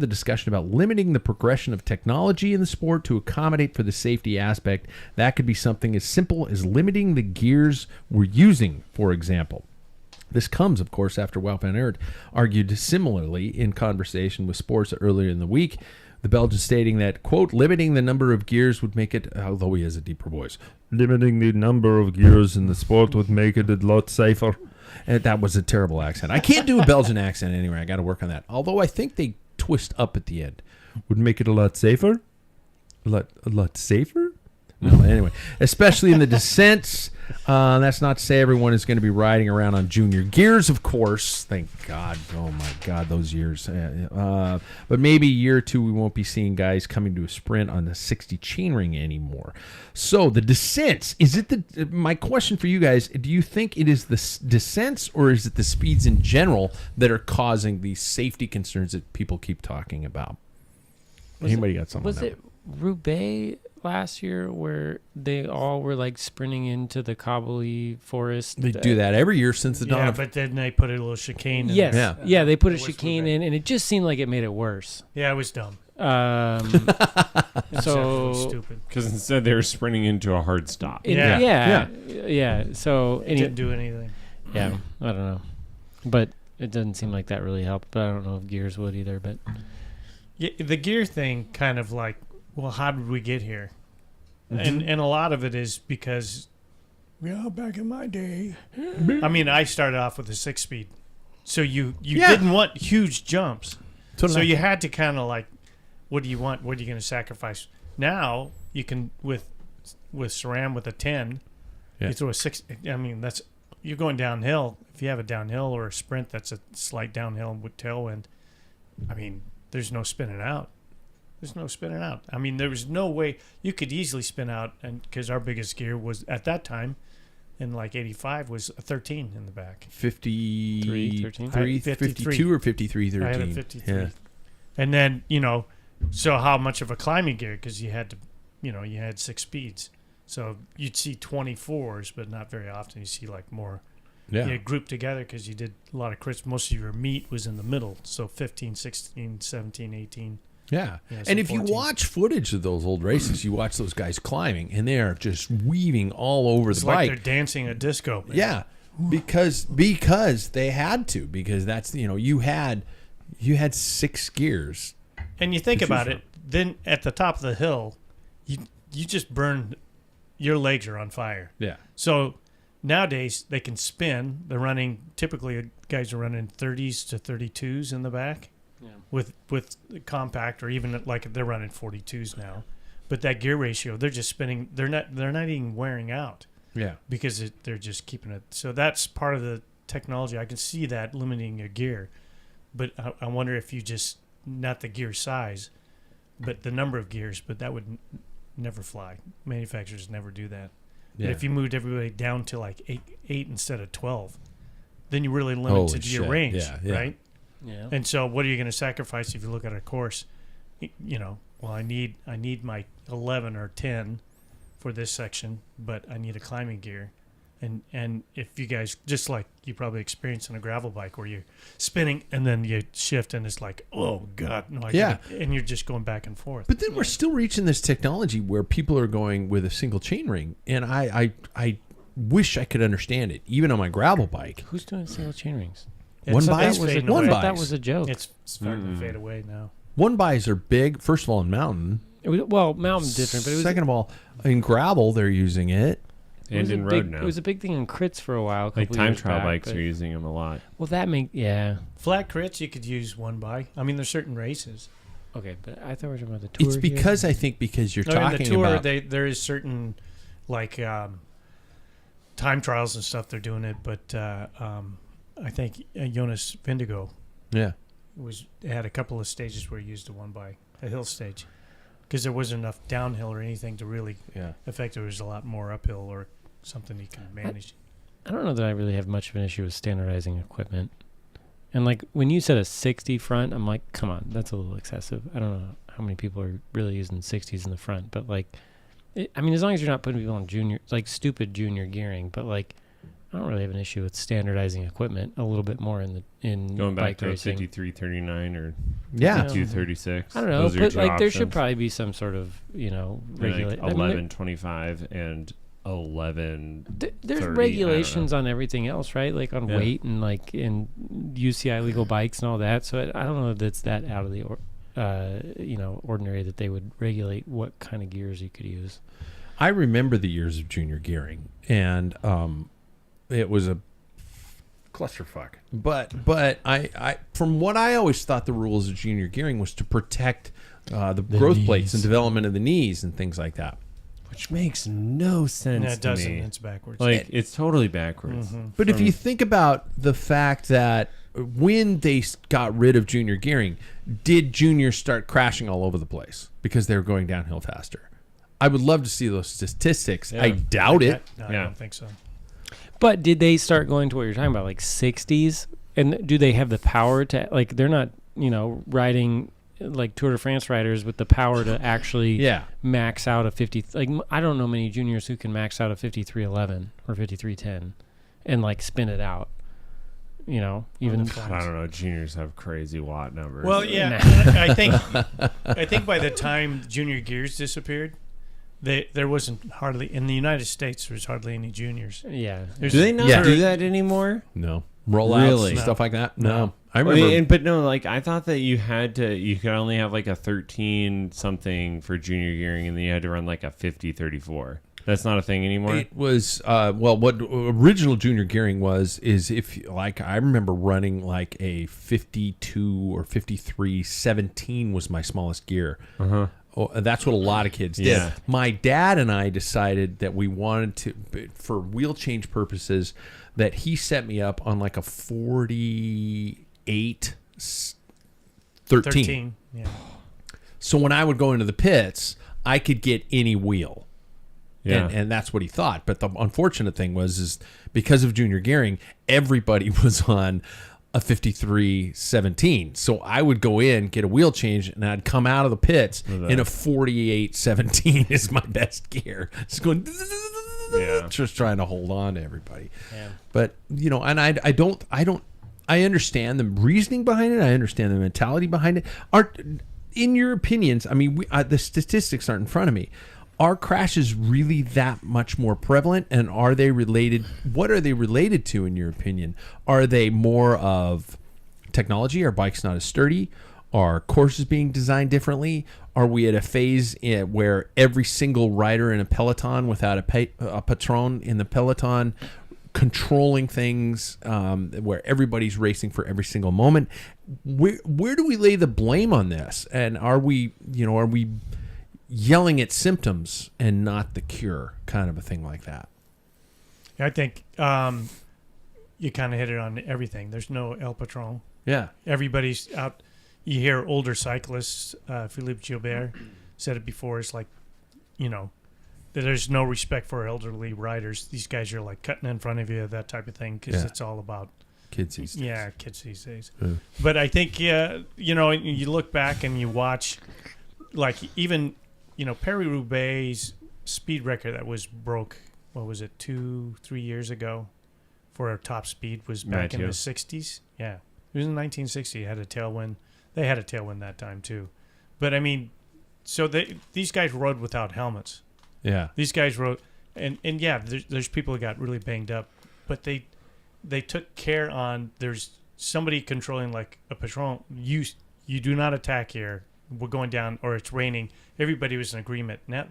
the discussion about limiting the progression of technology in the sport to accommodate for the safety aspect. That could be something as simple as limiting the gears we're using, for example." This comes, of course, after Wout van Aert argued similarly in conversation with Sports earlier in the week. The Belgian stating that, quote, limiting the number of gears would make it, although he has a deeper voice, limiting the number of gears in the sport would make it a lot safer. And that was a terrible accent. I can't do a Belgian accent anyway. I got to work on that. Although I think they twist up at the end. Would make it a lot safer? A lot safer? No, anyway, especially in the descents. That's not to say everyone is going to be riding around on junior gears, of course. Thank God. Oh, my God, those years. But maybe a year or two, we won't be seeing guys coming to a sprint on the 60 chainring anymore. So the descents, is it my question for you guys, do you think it is the descents or is it the speeds in general that are causing these safety concerns that people keep talking about? Anybody got something? Was it Roubaix last year where they all were like sprinting into the cobbly forest? They do that every year since the dawn of... but then they put a little chicane in. Yes. there. Yeah, they put a was chicane Roubaix. in, and it just seemed like it made it worse. Yeah, it was dumb. So So stupid. Because instead they were sprinting into a hard stop. Yeah. So It didn't do anything. yeah, I don't know, but it doesn't seem like that really helped. But I don't know if gears would either. But Yeah, the gear thing kind of like, well, how did we get here? And a lot of it is because, back in my day, I mean, I started off with a 6-speed, so you didn't want huge jumps, so you had to kind of like, what do you want? What are you going to sacrifice? Now you can with SRAM with a 10, you throw a 6. I mean, you're going downhill. If you have a downhill or a sprint, that's a slight downhill with tailwind. I mean, there's no spinning out. I mean, there was no way you could easily spin out, and because our biggest gear was at that time, in like 85, was a 13 in the back. 53, 13? 52 or 53, 13. I had a 53. Yeah. And then, so how much of a climbing gear? Because you had to, you had 6 speeds. So you'd see 24s, but not very often. You see like more grouped together because you did a lot of crits. Most of your meat was in the middle. So 15, 16, 17, 18. Yeah. So And if 14. you watch footage of those old races, you watch those guys climbing, and they are just weaving all over It's the like bike. they're dancing a disco. Man. Yeah. Because they had to, because that's, you had 6 gears. And you think about it, then at the top of the hill, you just burn, your legs are on fire. Yeah. So nowadays they can spin. They're running, typically guys are running 30s to 32s in the back with compact, or even like they're running 42s now. But that gear ratio, they're just spinning. They're not even wearing out. Yeah. Because they're just keeping it. So that's part of the technology. I can see that limiting your gear. But I wonder if you just, not the gear size, but the number of gears, but that would never fly. Manufacturers never do that. Yeah. But if you moved everybody down to like 8 instead of 12, then you really limited your range, right? yeah. And so what are you going to sacrifice if you look at a course? Well, I need my 11 or 10 for this section, but I need a climbing gear. And if you guys, just like you probably experience on a gravel bike where you're spinning and then you shift and it's like, oh God, no, and you're just going back and forth. But then we're still reaching this technology where people are going with a single chain ring, and I wish I could understand it, even on my gravel bike. Who's doing single chain rings? One buys, fading one away. buys. That was a joke. It's starting to fade away now. One buys are big. First of all, in mountain. Mountain different, but it was Second of all, in gravel they're using it. And in road now. It was a big thing in crits for a while. Like time trial bikes are using them a lot. Well, Flat crits, you could use one by. I mean, there's certain races. Okay, but I thought we were talking about the tour. It's because I think because you're in talking the tour, about there is certain like time trials and stuff. They're doing it, but I think Jonas Vindigo had a couple of stages where he used a one by, a hill stage, because there wasn't enough downhill or anything to really affect. There was a lot more uphill or something you can manage. I don't know that I really have much of an issue with standardizing equipment. And like when you said a 60 front, I'm like, come on, that's a little excessive. I don't know how many people are really using 60s in the front, but like, I mean, as long as you're not putting people on stupid junior gearing, but like, I don't really have an issue with standardizing equipment a little bit more in going back bike to racing. 5339 or 236. I don't know, but like there should probably be some sort of regulation. Like 1125 and 11. There's 30, regulations on everything else, right? Like on weight and like in UCI legal bikes and all that. So I don't know if that's that out of the ordinary that they would regulate what kind of gears you could use. I remember the years of junior gearing, and it was a clusterfuck. But I from what I always thought the rules of junior gearing was to protect the growth plates and development of the knees and things like that. which makes no sense No, it to doesn't. me. It's backwards. Like, it's totally backwards. But if you think about the fact that when they got rid of junior gearing, did juniors start crashing all over the place because they were going downhill faster? I would love to see those statistics. Yeah. I doubt it. No, Yeah. I don't think so. But did they start going to what you're talking about, like 60s? And do they have the power to, like, they're not, riding like Tour de France riders with the power to actually max out a 50. Like, I don't know many juniors who can max out a 53.11 or 53.10 and like spin it out. Even I don't know. Juniors have crazy watt numbers. Well, yeah, I think by the time junior gears disappeared, there wasn't hardly in the United States. There was hardly any juniors. Yeah. do they not do that anymore? No. Rollouts Really? and stuff like that? No. I I remember. mean, but no, like I thought that you could only have like a 13 something for junior gearing, and then you had to run like a 50-34. That's not a thing anymore. It was what original junior gearing is if like I remember running like a 52 or 53-17 was my smallest gear. Uh-huh. Oh, that's what a lot of kids did. Yeah. My dad and I decided that we wanted to, for wheel change purposes, that he set me up on like a 48-13. Yeah. So when I would go into the pits, I could get any wheel. Yeah. And that's what he thought. But the unfortunate thing is because of junior gearing, everybody was on a 53-17. So I would go in, get a wheel change, and I'd come out of the pits in a 48-17 is my best gear. Just going, just trying to hold on to everybody. Yeah. But, and I understand the reasoning behind it. I understand the mentality behind it. In your opinions, I mean, the statistics aren't in front of me. Are crashes really that much more prevalent, and are they related? What are they related to, in your opinion? Are they more of technology? Are bikes not as sturdy? Are courses being designed differently? Are we at a phase where every single rider in a peloton without a patron in the peloton controlling things, where everybody's racing for every single moment? Where do we lay the blame on this? And are we yelling at symptoms and not the cure, kind of a thing like that? I think you kind of hit it on everything. There's no El Patron. Yeah. Everybody's out. You hear older cyclists, Philippe Gilbert said it before, it's like, that there's no respect for elderly riders. These guys are like cutting in front of you, that type of thing, because it's all about kids these days. Yeah, kids these days. But I think, you look back and you watch, like even, Paris-Roubaix' speed record that was broke, what was it, 2-3 years ago for a top speed was back in the 60s. Yeah. It was in 1960. It had a tailwind. They had a tailwind that time too. But I mean, so these guys rode without helmets. Yeah. These guys rode, and yeah, there's people who got really banged up, but they took care on, there's somebody controlling like a patron. You do not attack here. We're going down, or it's raining. Everybody was in agreement. Now,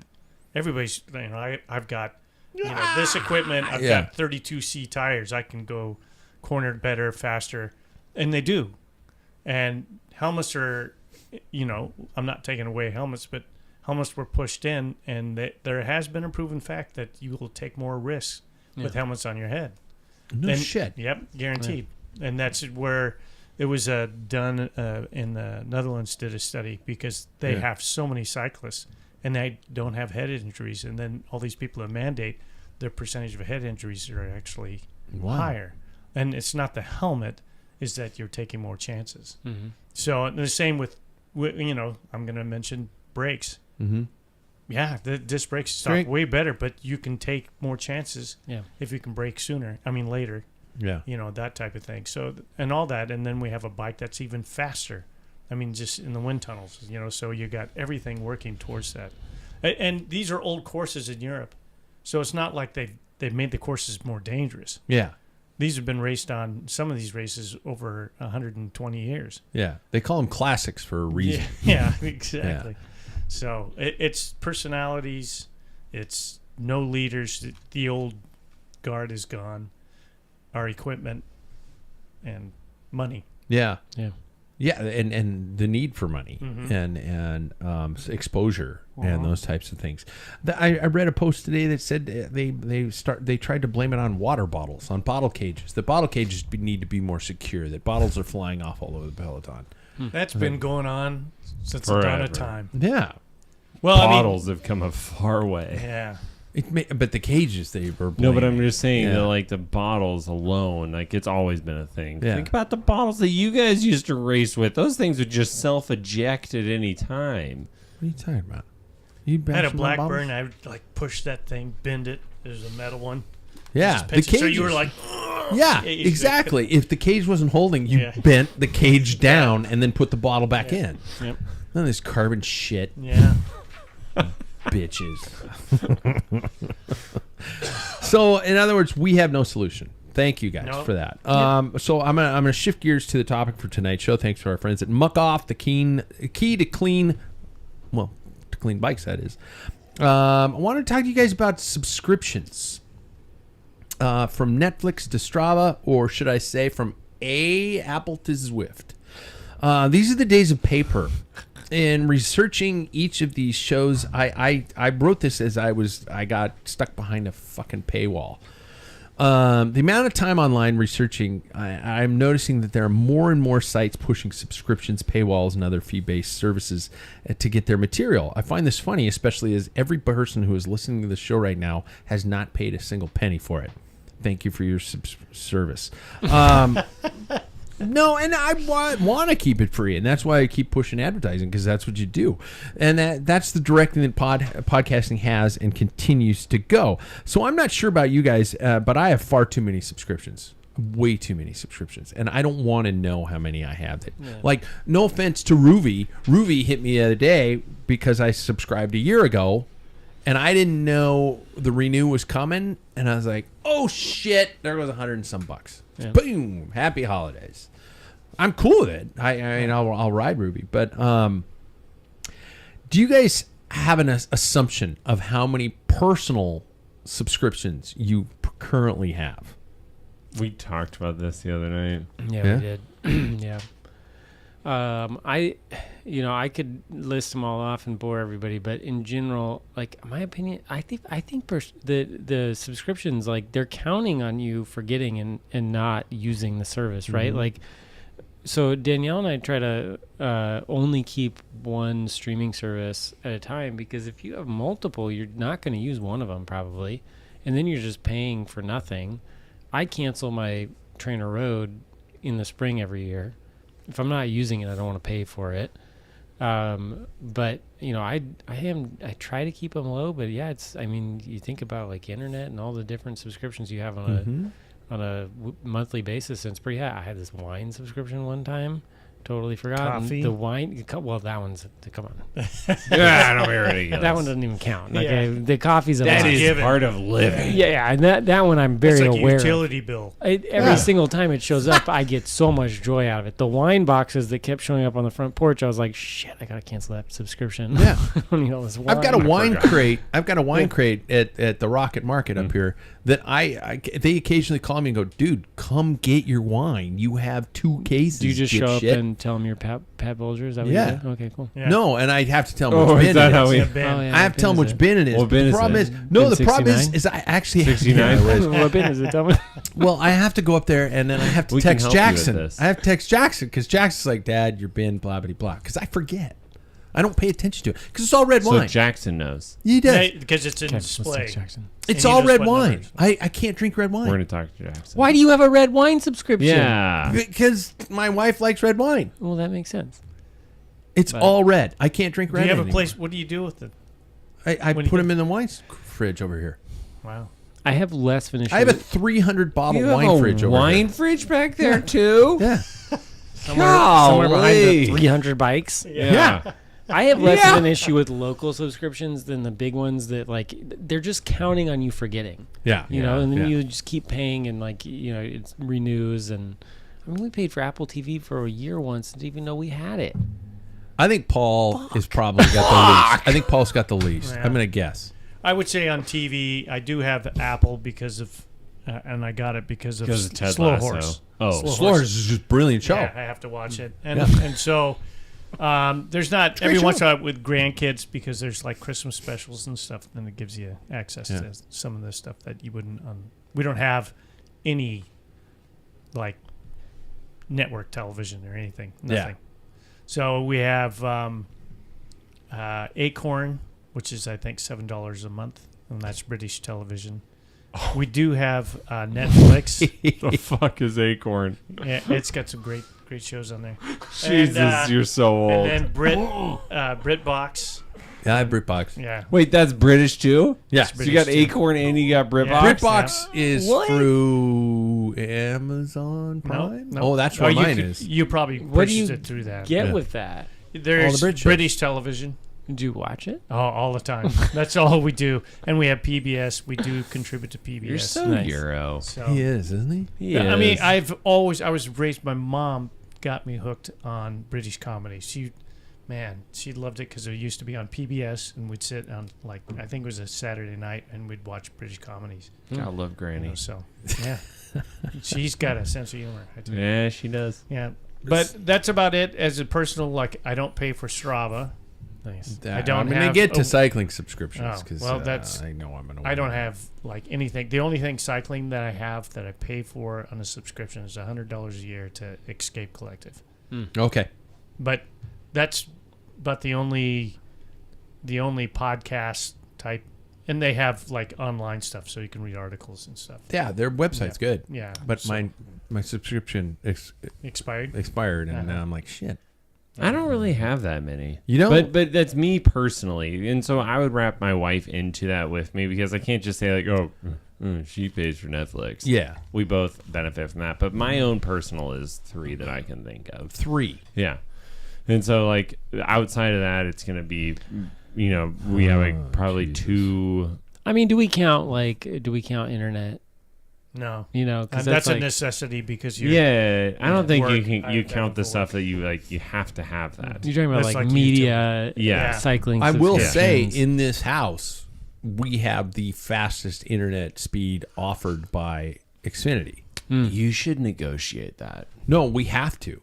everybody's, I've got, this equipment. I've got 32C tires. I can go cornered better, faster, and they do. And helmets are, I'm not taking away helmets, but helmets were pushed in, and there has been a proven fact that you will take more risks with helmets on your head. No shit. Yep, guaranteed. Yeah. And that's where it was done in the Netherlands, did a study, because they have so many cyclists and they don't have head injuries. And then all these people that mandate, their percentage of head injuries are actually higher. And it's not the helmet, is that you're taking more chances. Mm-hmm. So the same with I'm going to mention brakes. Mm-hmm. Yeah, the disc brakes stop way better, but you can take more chances if you can brake later. Yeah. That type of thing. So, and all that. And then we have a bike that's even faster. I mean, just in the wind tunnels, so you got everything working towards that. And these are old courses in Europe. So it's not like they've made the courses more dangerous. Yeah. These have been raced on, some of these races, over 120 years. Yeah. They call them classics for a reason. Yeah, exactly. Yeah. So it's personalities. It's no leaders. The old guard is gone. Our equipment and money. Yeah. Yeah. Yeah, and the need for money and exposure and those types of things. I read a post today that said they tried to blame it on water bottles, on bottle cages. The bottle cages need to be more secure. That bottles are flying off all over the peloton. That's been going on since the dawn of time. Yeah. Well, bottles have come a far way. Yeah. But the cages they were blaming. No, but I'm just saying that like the bottles alone, like it's always been a thing. Yeah. Think about the bottles that you guys used to race with. Those things would just self-eject at any time. What are you talking about? I had a Blackburn. I would like push that thing, bend it. There's a metal one. Yeah, the cage. So you were like, yeah, exactly. If the cage wasn't holding, you bent the cage down and then put the bottle back in. Yep. None of this carbon shit. Yeah. Bitches. So, in other words, we have no solution. Thank you guys for that. So I'm gonna shift gears to the topic for tonight's show. Thanks to our friends at Muck Off, the key to clean bikes. That is. I want to talk to you guys about subscriptions. From Netflix to Strava, or should I say from Apple to Zwift. These are the days of paper. In researching each of these shows, I wrote this as I got stuck behind a fucking paywall. The amount of time online researching, I'm noticing that there are more and more sites pushing subscriptions, paywalls, and other fee-based services to get their material. I find this funny, especially as every person who is listening to the show right now has not paid a single penny for it. Thank you for your service. No, and I want to keep it free, and that's why I keep pushing advertising, because that's what you do. And that's the direction that podcasting has and continues to go. So I'm not sure about you guys, but I have far too many subscriptions. Way too many subscriptions. And I don't want to know how many I have. Like, no offense to Ruby. Ruby hit me the other day because I subscribed a year ago, and I didn't know the renew was coming, and I was like, oh, shit, there goes $100 and some bucks. Yeah. Boom! Happy holidays. I'm cool with it. I mean, I'll ride Ruby, but do you guys have an assumption of how many personal subscriptions you currently have? We talked about this the other night. Yeah, we did. Yeah. I could list them all off and bore everybody, but in general, like my opinion, I think the subscriptions, like they're counting on you forgetting and not using the service, right? Mm-hmm. Like, so Danielle and I try to only keep one streaming service at a time, because if you have multiple, you're not going to use one of them probably, and then you're just paying for nothing. I cancel my Trainer Road in the spring every year. If I'm not using it, I don't want to pay for it. But I try to keep them low, but yeah, you think about like internet and all the different subscriptions you have on a monthly basis, and it's pretty high. I had this wine subscription one time. Totally forgot. Coffee? The wine, well, that one's, come on. Yeah, I don't be ridiculous. That one doesn't even count. Okay, the coffee's that is part of living. Yeah, and that one I'm very like aware a utility bill. Every single time it shows up, I get so much joy out of it. The wine boxes that kept showing up on the front porch, I was like, shit, I gotta cancel that subscription. Yeah, this wine. I've got a wine crate. I've got a wine crate at the Rocket Market up here that they occasionally call me and go, dude, come get your wine. You have 2 cases. Do you just show up and tell them you're Pat Bolger? Is that what you do? Okay, cool. Yeah. No, and I have to tell them which bin it is. I have to tell them which bin it is. What bin the problem is, the problem is I actually 69. What bin is it? Tell me. Well, I have to go up there and then I have to text Jackson. I have to text Jackson because Jackson's like, Dad, your bin, blah, blah, blah. Because I forget. I don't pay attention to it because it's all red wine. So Jackson knows. He does. Yeah, because it's in display. It's all red wine. I can't drink red wine. We're going to talk to Jackson. Why do you have a red wine subscription? Yeah. Because my wife likes red wine. Well, that makes sense. It's all red. I can't drink red Do you have anymore. a place? What do you do with it? I put them in the wine fridge over here. Wow. I have less of an issue. I have a 300 bottle wine fridge over here. Wine fridge back there too? Yeah. Somewhere behind the 300 bikes. Yeah. I have less of an issue with local subscriptions than the big ones that, like, they're just counting on you forgetting. Yeah. You know, and then you just keep paying and, like, it renews. And I mean, we paid for Apple TV for a year once and didn't even know we had it. I think Paul is probably got the least. I think Paul's got the least. Yeah. I'm going to guess. I would say on TV, I do have Apple because of and I got it because of Ted Slow Lasso. Horse. Oh, Slow Horse is just a brilliant show. Yeah, I have to watch it, and so there's not every once in a while with grandkids because there's like Christmas specials and stuff. Then it gives you access to some of the stuff that you wouldn't. We don't have any like network television or anything. Nothing. Yeah. So we have Acorn, which is I think $7 a month, and that's British television. We do have Netflix. the fuck is Acorn? Yeah, it's got some great shows on there. Jesus, you're so old. And then BritBox. Yeah, I have BritBox. Yeah. Wait, that's British too? Yeah. So you got British too. Acorn and you got BritBox? Yeah. BritBox is What? through Amazon Prime. No. Oh, that's where mine you is. You probably What do purchased you it through that. Get Yeah. with that. There's All the British British television. Did you watch it? All the time. That's all we do. And we have PBS. We do contribute to PBS. You're so Nice. Euro. So, He is, isn't he? He I mean, is. I was raised, my mom got me hooked on British comedy. She loved it because it used to be on PBS, and we'd sit on, like, I think it was a Saturday night, and we'd watch British comedies. I love Granny. So, yeah. She's got a sense of humor. I tell you. Yeah, she does. Yeah. But that's about it as a personal, like, I don't pay for Strava. Nice. I don't I'm going to have get to a- cycling subscriptions Oh, because well, that's- I know I'm going to. I don't have, like, anything. The only thing cycling that I have that I pay for on a subscription is $100 a year to Escape Collective. Okay. But that's the only podcast type, and they have like online stuff so you can read articles and stuff. Yeah, their website's good. Yeah, But so- my subscription expired. and Uh-huh. now I'm like, shit. I don't really have that many. You don't? But that's me personally. And so I would wrap my wife into that with me because I can't just say like, oh, she pays for Netflix. Yeah. We both benefit from that. But my own personal is 3 that I can think of. 3. Yeah. And so like outside of that, it's going to be, we have like probably Jesus. 2. I mean, do we count internet? No, Because that's like, a necessity because you. Yeah, I don't think work. you I count the have stuff that you have to have that. you're talking about That's like like media, Yeah. cycling. I will say subscriptions. in this house, we have the fastest internet speed offered by Xfinity. You should negotiate that. No, we have to.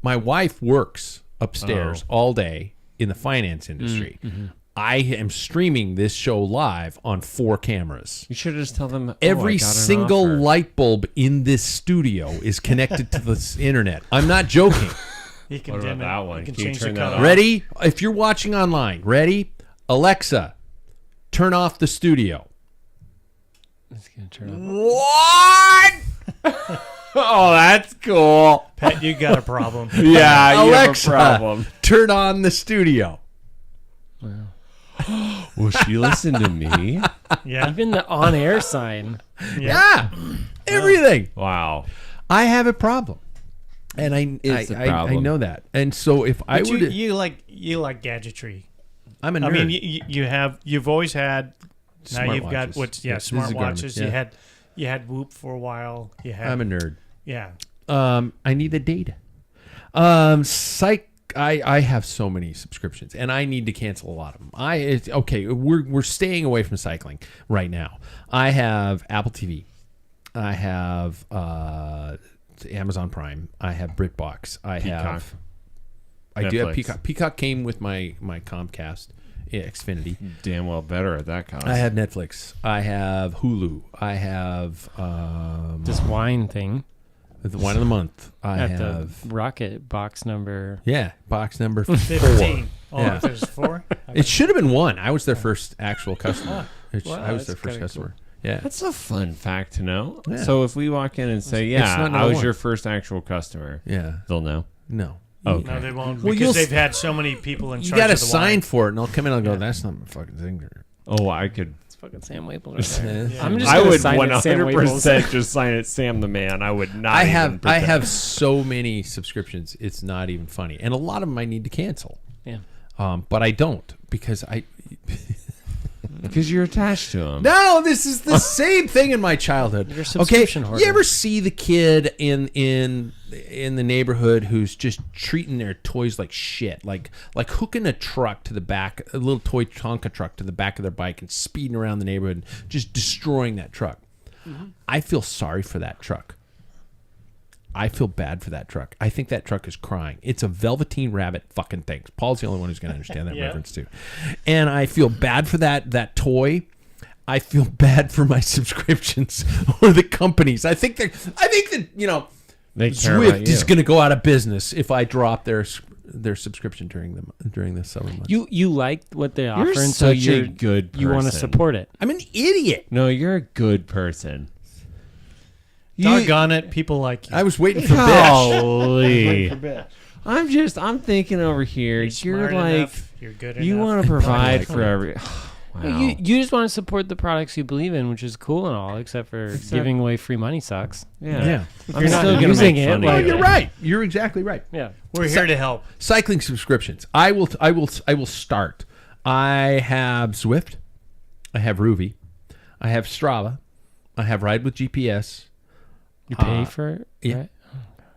My wife works upstairs all day in the finance industry. I am streaming this show live on 4 cameras. You should just tell them I Every got an single offer. light bulb in this studio is connected to the internet. I'm not joking. You can What about dim it. that one? You can Can you change turn the that color. off? Ready? If you're watching online, ready? Alexa, turn off the studio. It's gonna turn on. What? Oh, that's cool. Pat, you got a problem. Yeah, Alexa, you have a problem. turn on the studio. Will she listen to me? Yeah. Even the on-air sign. Yeah, everything. Wow. I have a problem, and I problem. know that. And so if I But were to, you like gadgetry. I'm a nerd. I mean, you've always had. Now you've got Smartwatches. This is a smartwatches. garment, You had Whoop for a while. You had I'm a nerd. yeah. I need the data. I have so many subscriptions, and I need to cancel a lot of them. We're staying away from cycling right now. I have Apple TV. I have Amazon Prime. I have BritBox. I do have Netflix. Peacock. Peacock came with my Comcast Xfinity. Damn well better at that cost. I have Netflix. I have Hulu. I have This wine thing the one of the month. I at have the Rocket box number. box number 4. 15. Oh, Yeah. there's 4. It should have been 1. I was their first actual customer. Wow, I was their that's first kinda customer. Yeah. That's a fun fact to know. Yeah. So if we walk in and say, not I number was 1. your first actual customer, Yeah. they'll know. No. Okay. No, they won't Well, because they've had so many people in You charge got to of the sign wine. for it, and I'll come in and I'll go, that's not my fucking thing. Oh, I could. It's fucking Sam Waples right there. Yeah. I'm just I gonna would sign it Sam 100% just sign it Sam the Man. I would not. I even have pretend. so many subscriptions, it's not even funny. And a lot of them I need to cancel. Yeah. But I don't because I because you're attached to them. No, this is the same thing in my childhood. You're a subscription okay, hoarder. you ever see the kid in the neighborhood who's just treating their toys like shit, like hooking a truck to the back, a little toy Tonka truck to the back of their bike and speeding around the neighborhood, and just destroying that truck. I feel sorry for that truck. I feel bad for that truck. I think that truck is crying. It's a Velveteen Rabbit fucking thing. Paul's the only one who's going to understand that reference too. And I feel bad for that toy. I feel bad for my subscriptions or the companies. I think that Zwift is going to go out of business if I drop their subscription during the summer months. You like what they're offering, You're so such a good person. You want to support it. I'm an idiot. No, you're a good person. Doggone it, people like you. I was waiting for Bish. Holy. I'm thinking over here. You're like, enough. You're good enough. you want to provide for every. Wow. You just want to support the products you believe in, which is cool and all, except for giving away free money sucks. Yeah. If you're not using it, Well, you're right. You're exactly right. Yeah. We're here to help. Cycling subscriptions. I will start. I have Zwift. I have Arrivee. I have Strava. I have Ride with GPS. You pay for it? Yeah. Right?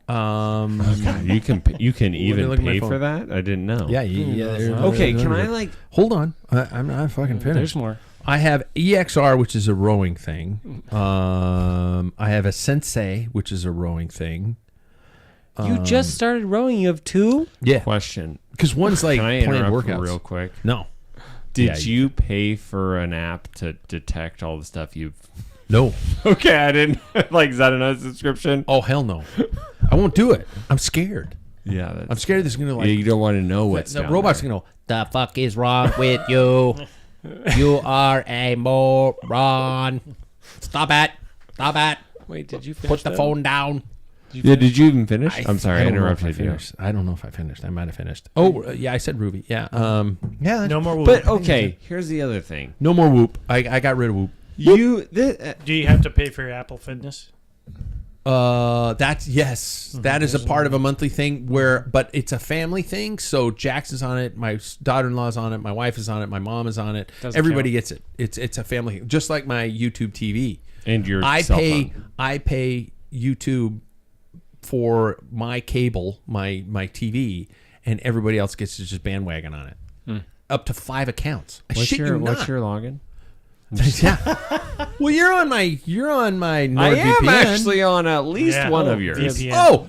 God, you can even look at my pay phone. for that? I didn't know. Yeah. Okay, can I Hold on. I'm not fucking finished. There's more. I have EXR, which is a rowing thing. I have a Sensei, which is a rowing thing. You just started rowing. You have 2? Yeah. question? Because one's like Can I planned interrupt workouts. real quick? No. Did Yeah, you pay for an app to detect all the stuff you've? No. Okay, I didn't. Like, is that another subscription? Oh, hell no. I won't do it. I'm scared. Yeah, I'm scared this is going to you don't want to know what's the down robot's there. going to go, the fuck is wrong with you? You are a moron. Stop it. Stop it. Wait, did you finish Put the phone down. Yeah, did you even finish? I'm sorry, I don't know if interrupted you. finished. I don't know if I finished. I might have finished. Oh, yeah, I said Ruby. Yeah. Yeah. No more whoop. But okay, here's the other thing. No more Whoop. I got rid of Whoop. Do you have to pay for your Apple Fitness? That's yes. That is a part of a monthly thing but it's a family thing. So Jackson's on it, my daughter-in-law's on it, my wife is on it, my mom is on it. Everybody gets it. It's a family thing. Just like my YouTube TV. And your I cell phone. pay YouTube for my cable, my TV, and everybody else gets to just bandwagon on it. Up to 5 accounts. What's your login? Yeah. Well, you're on my NordVPN. I am actually on at least one of yours. VPN.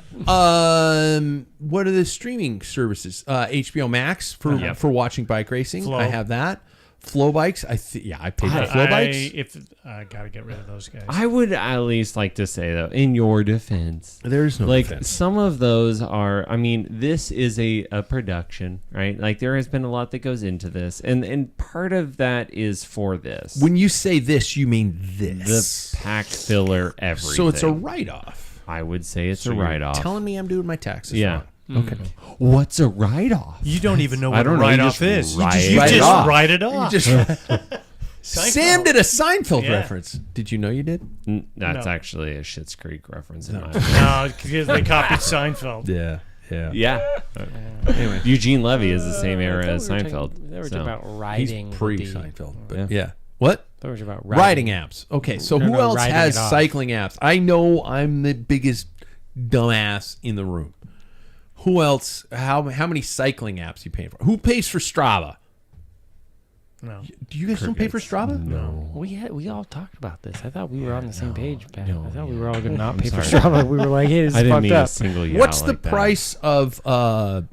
What are the streaming services? HBO Max for watching bike racing. Flow. I have that. Flow Bikes. I paid for Flow Bikes. I gotta get rid of those guys. I would at least like to say, though, in your defense, There's no like defense. some of those are, I mean, this is a production, right? Like there has been a lot that goes into this, and part of that is for this. When you say this, you mean the this. Packfiller everything. So it's a write-off. I would say it's a you're write-off. Telling me I'm doing my taxes Yeah. wrong. Okay. What's a write-off? You don't even know I what a don't know, you write-off just is. write You it just off. write it off. Sam did a Seinfeld Yeah. reference. Did you know you did? That's No. actually a Schitt's Creek reference in my No, because they copied Seinfeld. Yeah. Yeah. Anyway, Eugene Levy is the same era I as thought we were Seinfeld. talking- They were so. talking about he's riding. pre-Seinfeld. But Yeah. yeah. What? They were talking about Riding apps. Okay, so No, who no, else riding has it off. cycling apps? I know I'm the biggest dumbass in the room. Who else? How many cycling apps you paying for? Who pays for Strava? No. Do you guys don't pay for Strava? No. We all talked about this. I thought we were on the same page, Pat. no, I thought we were all going to not pay for sorry. Strava. We were like, hey, this I is didn't fucked mean up. to single you What's out the like that. price of Trainer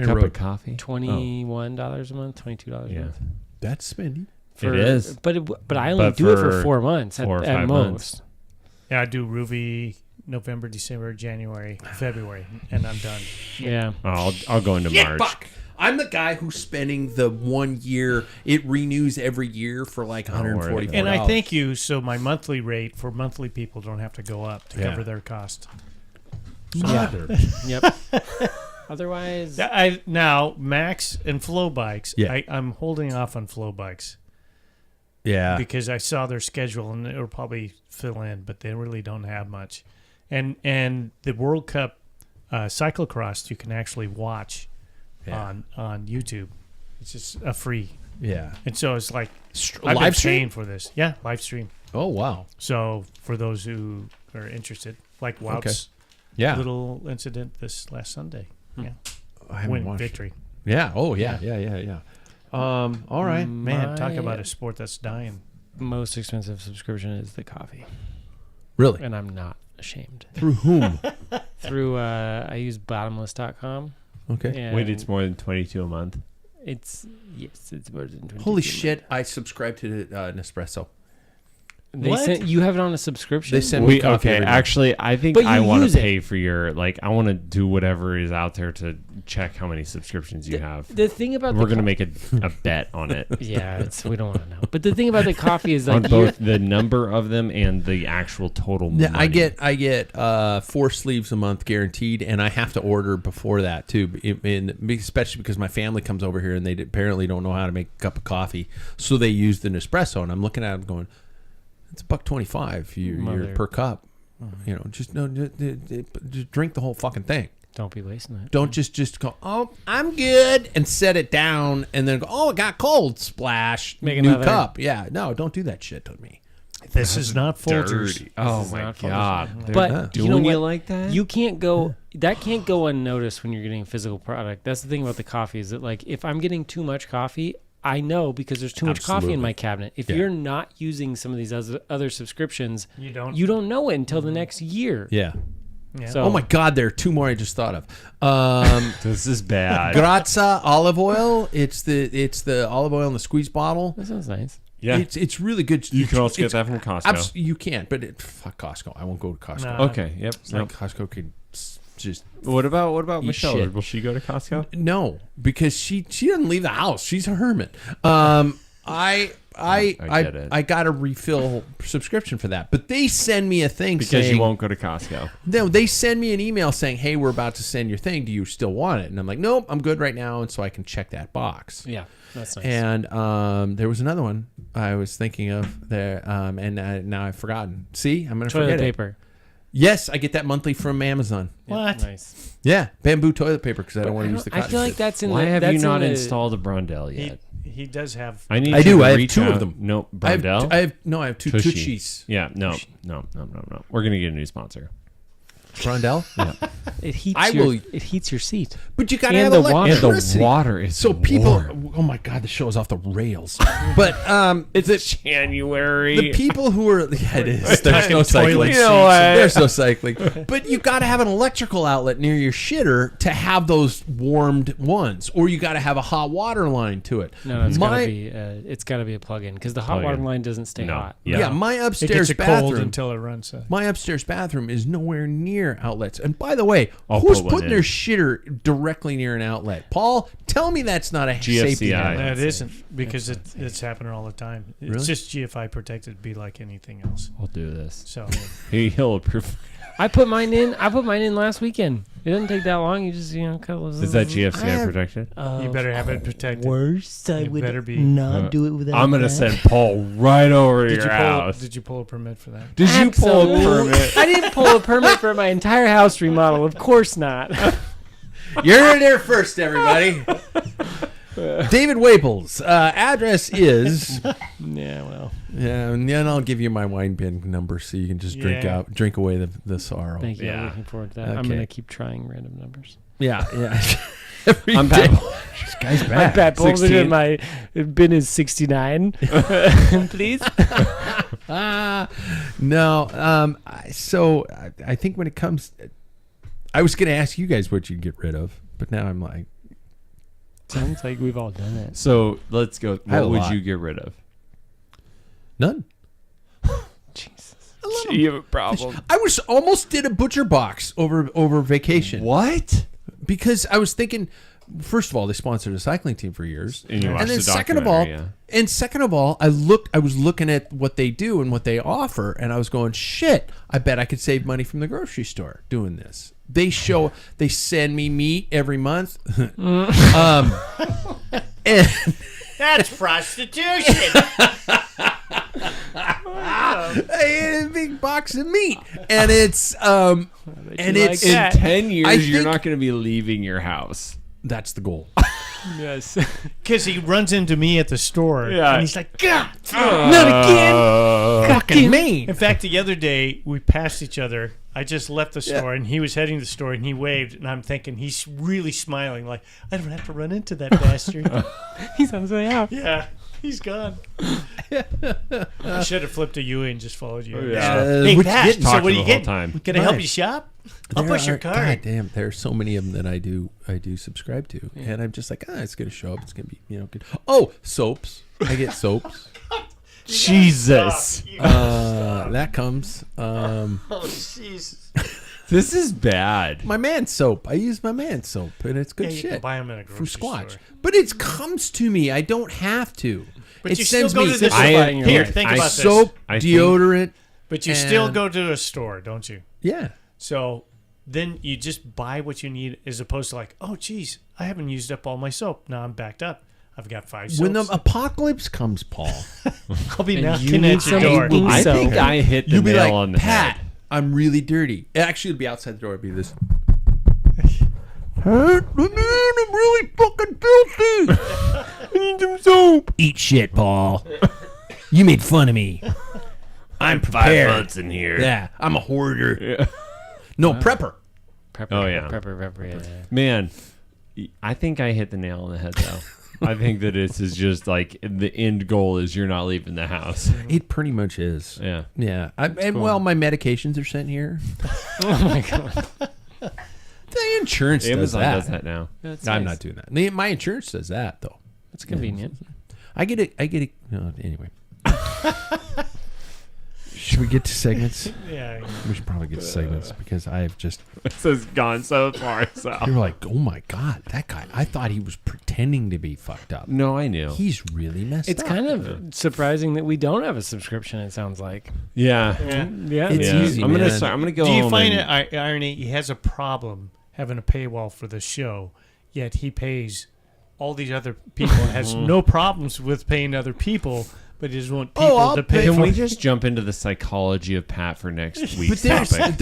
Cup Road? of coffee? $21 a month, $22 a Yeah. month. That's spendy. For, It is. But I only But do it for for 4 months 4 or at 5 most. months. Yeah, I do Ruby November, December, January, February, and I'm done. Yeah. I'll go into March. Fuck. I'm the guy who's spending the 1 year. It renews every year for like $144. And I thank you, so my monthly rate for monthly people don't have to go up to cover their cost. Mother. Yep. Otherwise, Now, Max and Flow Bikes, Yeah. I'm holding off on Flow Bikes Yeah. because I saw their schedule and it'll probably fill in, but they really don't have much. And the World Cup cyclocross you can actually watch on YouTube. It's just a free. Yeah. And so it's like I've been Live stream? paying for this. Yeah, live stream. Oh, wow. So for those who are interested, like Wout's Yeah. little incident this last Sunday. Yeah. I haven't Win watched it. victory. Yeah. Oh, yeah. All right. Man, talk My about a sport that's dying. most expensive subscription is the coffee. Really? And I'm not ashamed. Through whom? Through I use bottomless.com. Okay. Wait, it's more than 22 a month. It's more than 22. Holy shit! I subscribe to Nespresso. You have it on a subscription? They send me coffee every day. Actually, I think But you I want use to it. pay for your, like, I want to do whatever is out there to check how many subscriptions you have. The thing about We're going to make a bet on it. Yeah, we don't want to know. But the thing about the coffee is On like both the number of them and the actual total money. Yeah, I get 4 sleeves a month guaranteed, and I have to order before that too. Especially because my family comes over here and they apparently don't know how to make a cup of coffee, so they use the Nespresso. And I'm looking at them going, it's $1.25 you're per cup. You know, just drink the whole fucking thing. Don't be wasting it. Don't just go, oh, I'm good, and set it down, and then go, oh, it got cold, splash, Make new another. cup. Yeah, no, don't do that shit to me. This is not Folgers. Dirty. Oh is my not Folgers. God. They're But doing you know what? like that? You can't go. That can't go unnoticed when you're getting a physical product. That's the thing about the coffee is that like if I'm getting too much coffee, I know because there's too much coffee in my cabinet. If you're not using some of these other subscriptions, you don't know it until the next year. Yeah. Yeah. So, Oh my God, there are 2 more I just thought of. This is bad. Grazza olive oil. It's the olive oil in the squeeze bottle. that sounds nice. Yeah. It's really good. You can also get that from Costco. You can, but fuck Costco. I won't go to Costco. No. Okay. Yep. It's like Costco could just What about Eat Michelle? shit. Will she go to Costco? no, because she doesn't leave the house. She's a hermit. I got a refill subscription for that, but they send me a thing Because saying you won't go to Costco. no. They send me an email saying, "Hey, we're about to send your thing. Do you still want it?" And I'm like, "Nope, I'm good right now," and so I can check that box. Yeah, that's nice. And there was another one I was thinking of there, and now I've forgotten. See, I'm gonna Toilet forget paper. it. Yes, I get that monthly from Amazon. What? Nice. Yeah, bamboo toilet paper because I don't want to use the I cotton. feel like shit. that's in. Why the, have that's you not in the, installed a Brondell yet? He does have. I need. I you do. to I have reach 2 out. of them. No, I have Brondell. I have 2 Tushy. Tushies. Yeah. No. We're gonna get a new sponsor. Brondell. Yeah. It heats. I will- It heats your seat. But you got to And have the water. And electricity. the water is So people, warm. oh my God, the show is off the rails. But It's January. the people who are, yeah, it is. There's no toilet cycling. seats. You know what? There's no cycling. But you got to have an electrical outlet near your shitter to have those warmed ones, or you got to have a hot water line to it. No, it's gotta be. It's gotta be a plug-in because the hot water Plug-in. line doesn't stay hot. Yeah, my It upstairs gets cold bathroom. until it runs. My upstairs bathroom is nowhere near outlets. And by the way, I'll who's put one putting in. their shitter directly near an outlet? Paul, tell me that's not a safety GFCI. net. No, it isn't because it's happening all the time. It's Really? just GFI protected, be like anything else. We'll do this. So He'll approve. I put mine in. last weekend. It doesn't take that long. You just cut those. Is that GFCI protected? you better have it protected. Worse, I You would better be- not do it without I'm gonna that. send Paul right over to Did your house. you pull a permit for that? Did you pull a Absolutely. permit? I didn't pull a permit for my entire house remodel. Of course not. You're there first, everybody. David Waples. Address is. Yeah, well, Yeah, and then I'll give you my wine bin number so you can just drink away the sorrow. thank you. Yeah. I'm looking forward to that. I'm Okay. gonna keep trying random numbers. Yeah. Every I'm day. back. This guy's My back. bad. 16. My bin is 69. Please. No. So I think when it comes, I was going to ask you guys what you'd get rid of, but now I'm like, Sounds like we've all done it. So let's go. I had a What would lot. you get rid of? none. Jesus. You have a problem. I was almost did a butcher box over vacation. What? Because I was thinking, first of all, they sponsored a cycling team for years, And you watched then the second of all, documentary, I was looking at what they do and what they offer, and I was going, shit, I bet I could save money from the grocery store doing this. They send me meat every month, and That's prostitution. I ate a big box of meat, and it's and it's like that. In 10 years, I you're think- not going to be leaving your house. that's the goal. Yes. Because he runs into me at the store, Yeah. and he's like, "God, Not again. Fucking mean. In fact, the other day we passed each other. I just left the store, and he was heading to the store, and he waved, and I'm thinking he's really smiling, like, I don't have to run into that bastard. He's on his way out. Yeah, he's gone. I should have flipped a U and just followed you. Yeah. Hey, Which Pat, didn't so talk what the are you whole getting? time. Can I help Right. you shop? I'll There push your are- card. God damn, there are so many of them that I do subscribe to, and I'm just like, it's gonna show up. It's gonna be good. Oh, soaps. I get soaps. Jesus. That comes. Oh, jeez. This is bad. My man soap. I use my man soap, and it's good Yeah, you can shit buy them in a from grocery Squatch. store. But it comes to me. I don't have to. But it you still sends go me to the I- store. here, Here, think I- about soap, this. I think- deodorant. But you still and- go to a store, don't you? Yeah. So then you just buy what you need, as opposed to like, oh, geez, I haven't used up all my soap. Now I'm backed up. I've got 5 soaps. When the apocalypse comes, Paul, I'll be And knocking you need at your some door. ink I So- think I hit the you'll be nail like, on the Pat, head. I'm really dirty. Actually, it'll be outside the door. It'll be this. Pat, I'm really fucking filthy. I need some soap. Eat shit, Paul. You made fun of me. I'm prepared. in here. Yeah, I'm a hoarder. Yeah. No, prepper. Prepper, Oh, yeah. Prepper, yeah. Man, I think I hit the nail on the head, though. I think that this is just like the end goal is you're not leaving the house. It pretty much is. Yeah. Yeah. And cool. well, my medications are sent here. Oh my god. The insurance does Amazon that. does that now. That's I'm nice. not doing that. My insurance does that though. It's convenient. I get it. No, anyway. Should we get to segments? Yeah. We should probably get to segments because I've just. This has gone so far south. You're like, oh my god, that guy. I thought he was pretending to be fucked up. No, I knew. He's really messed It's up. kind of surprising that we don't have a subscription. It sounds like. Yeah. Yeah. It's Yeah. easy, I'm gonna man. start. I'm gonna go. Do you home find and- it irony? He has a problem having a paywall for the show, yet he pays all these other people and has no problems with paying other people, but he just want people I'll to pay Can for we it. just jump into the psychology of Pat for next But week's there's topic?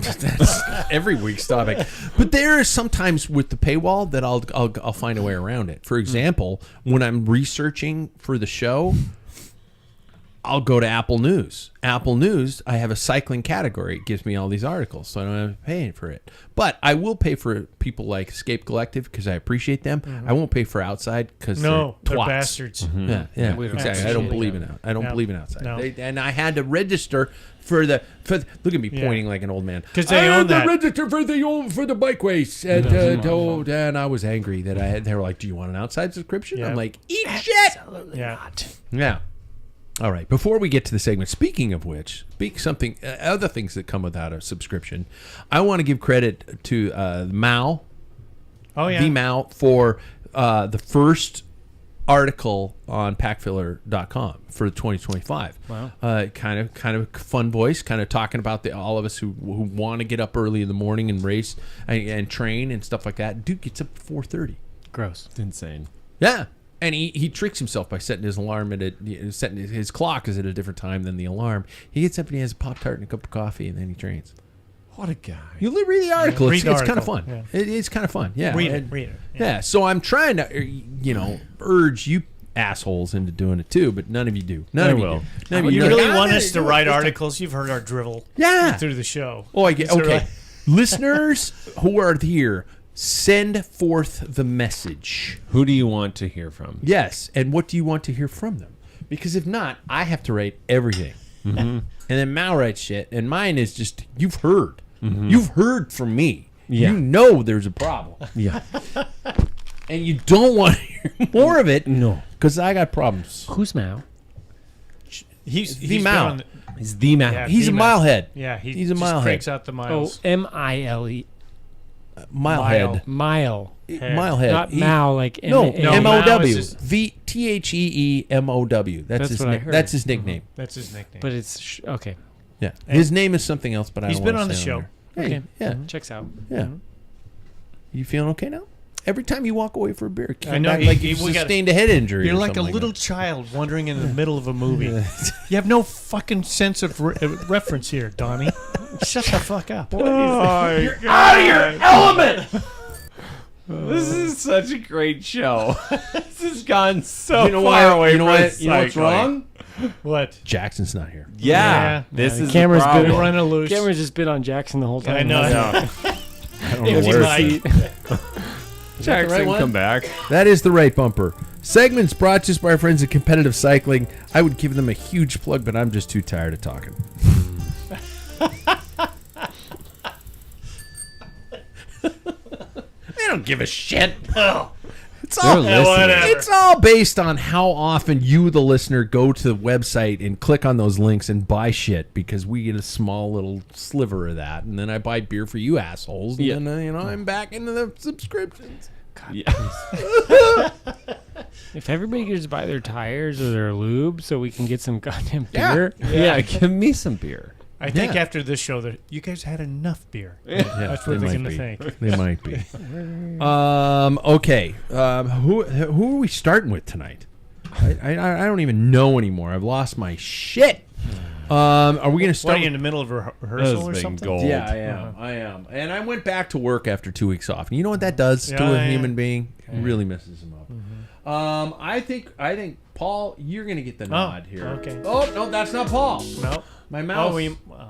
that's every week's topic. But there is sometimes with the paywall that I'll find a way around it. For example, when I'm researching for the show, I'll go to Apple News. Apple News, I have a cycling category. It gives me all these articles, so I don't have to pay for it. But I will pay for people like Escape Collective because I appreciate them. I won't pay for Outside because No, they're they're twats. bastards. Yeah, We don't exactly. I don't absolutely believe in don't. it. I don't No. believe in Outside. No. And I had to register for the. Look at me Yeah. pointing like an old man. 'Cause they I own had to that. register for the bike race, and and I was angry that I had. They were like, "Do you want an Outside subscription?" Yeah. I'm like, "Eat shit." Yeah. Yeah. All right. Before we get to the segment, speaking of which, something other things that come without a subscription, I want to give credit to Mao. Oh yeah. The Mao for the first article on Packfiller.com for 2025. Wow. Kind of fun voice, kind of talking about all of us who want to get up early in the morning and race and train and stuff like that. Dude gets up at 4:30. Gross. It's insane. Yeah. And he tricks himself by setting his alarm setting his clock is at a different time than the alarm. He gets up and he has a Pop-Tart and a cup of coffee, and then he trains. What a guy. You read the article. Read the It's kind of article, fun. yeah. It's kind of fun. Yeah. Read And- it. Read it. Yeah. So I'm trying to, urge you assholes into doing it too, but none of you do. None I of you will. do. None of You none- really Ah, want us to do it write this time. articles? You've heard our drivel Yeah. through the show. Oh, I get So, okay. like- Listeners who are here, send forth the message. Who do you want to hear from? Yes, and what do you want to hear from them? Because if not, I have to write everything, and then Mal writes shit, and mine is just you've heard, you've heard from me. Yeah. You know there's a problem, Yeah. and you don't want to hear more of it. No. Because I got problems. Who's Mao? He's The been Mao. on the- He's the man. Yeah. He's a Female. milehead. Yeah, He's a just milehead. cranks out the Oh, miles. Milehead. Milehead. Mile. Milehead. Not Mao, like No, No, M O Mao W. is just- TheEMOW. That's what I heard. That's his nickname. That's his nickname. But it's okay. Yeah, his name is something else, but I He's don't been wanna on the say show. there. Hey, Okay. yeah, Checks out. yeah. You feeling okay now? Every time you walk away for a beer, you I come know, back he- like he- you we gotta- sustained a head injury. You're or like a something little that. child wandering in the middle of a movie. You have no fucking sense of reference here, Donnie. Shut the fuck up. You're out of your element. This is such a great show. This has gone so You know far what? away You know from what? You know what's cycling. wrong? What? Jackson's not here. Yeah, this Yeah, is camera's the been problem. Running loose. Camera's just been on Jackson the whole time. I know. Yeah. I don't know Empty where. mic. Jackson, right one? come back. That is the right bumper. Segments brought to us by our friends at Competitive Cycling. I would give them a huge plug, but I'm just too tired of talking. They don't give a shit. It's all, They're listening. whatever. it's all based on how often you, the listener, go to the website and click on those links and buy shit, because we get a small little sliver of that, and then I buy beer for you assholes, and Yeah. then I'm back into the subscriptions. Yeah. If everybody could just buy their tires or their lube so we can get some goddamn Yeah. beer. Yeah, give me some beer. I think Yeah. after this show, that you guys had enough beer. Yeah, That's what they they're might going to be. think. They might be. Okay. Who are we starting with tonight? I don't even know anymore. I've lost my shit. Are we going to Why start? are you in the middle of a rehearsal or Those been something? gold. Yeah, I am. And I went back to work after 2 weeks off. And you know what that does to a Yeah. human being? It really messes him up. I think Paul, you're going to get the nod here. okay. Oh no, that's not Paul. No. My mouse. Oh,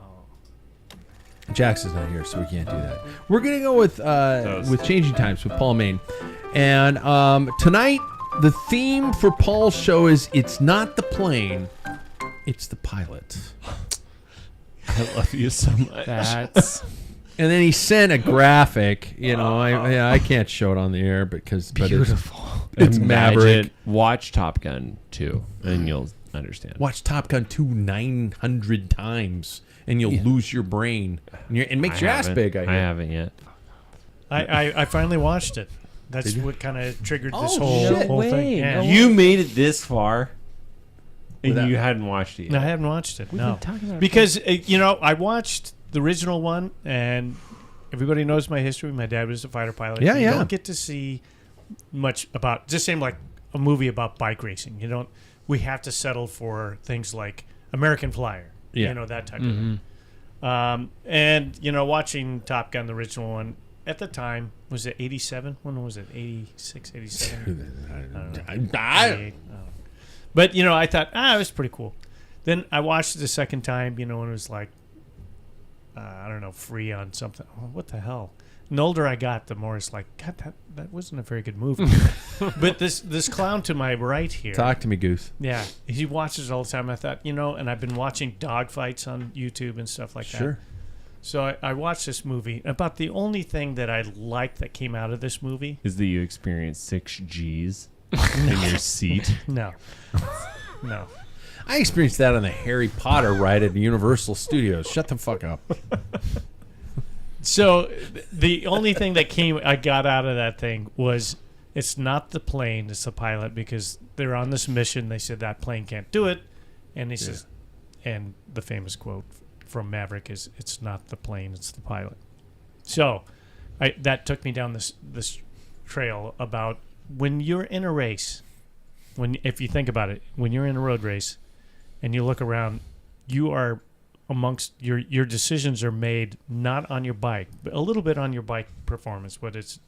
Jax is not here, so we can't do that. We're gonna go with Changing Times with Paul Main, and tonight the theme for Paul's show is "It's not the plane, it's the pilot." I love you so much. That's And then he sent a graphic. You know, I can't show it on the air because beautiful. It's Imagine- Maverick. Watch Top Gun 2, and you'll understand. Watch Top Gun 2 900 times, and you'll lose your brain. And it makes I your ass haven't. big. I I hear. haven't yet. I finally watched it. That's Did you? what kind of triggered this Oh, whole, shit. whole Way. thing. Yeah. No You made it this far, and Without- you hadn't watched it yet. No, I haven't watched it. We've No, been talking about it because I watched the original one, and everybody knows my history. My dad was a fighter pilot. Yeah, you yeah. don't get to see much about. Just same like a movie about bike racing. You don't. We have to settle for things like American Flyer. Yeah. You know, that type of thing. And watching Top Gun, the original one, at the time, was it 87? When was it? 86, 87? I don't know. 88, I don't know. But, I thought, it was pretty cool. Then I watched it the second time, when it was like, I don't know, free on something. Oh, what the hell? And the older I got, the more it's like, God, that wasn't a very good movie. But this clown to my right here. Talk to me, Goose. Yeah, he watches it all the time. I thought, and I've been watching dog fights on YouTube and stuff like that. Sure. So I watched this movie. About the only thing that I liked that came out of this movie, Is that you experienced 6 G's in your seat? no. I experienced that on the Harry Potter ride at Universal Studios. Shut the fuck up. So the only thing that I got out of that thing was it's not the plane, it's the pilot, because they're on this mission. They said that plane can't do it, and he says, and the famous quote from Maverick is, "It's not the plane, it's the pilot." So that took me down this trail about when you're in a race. If you think about it, when you're in a road race, and you look around, you are amongst your decisions are made not on your bike, but a little bit on your bike performance, what it's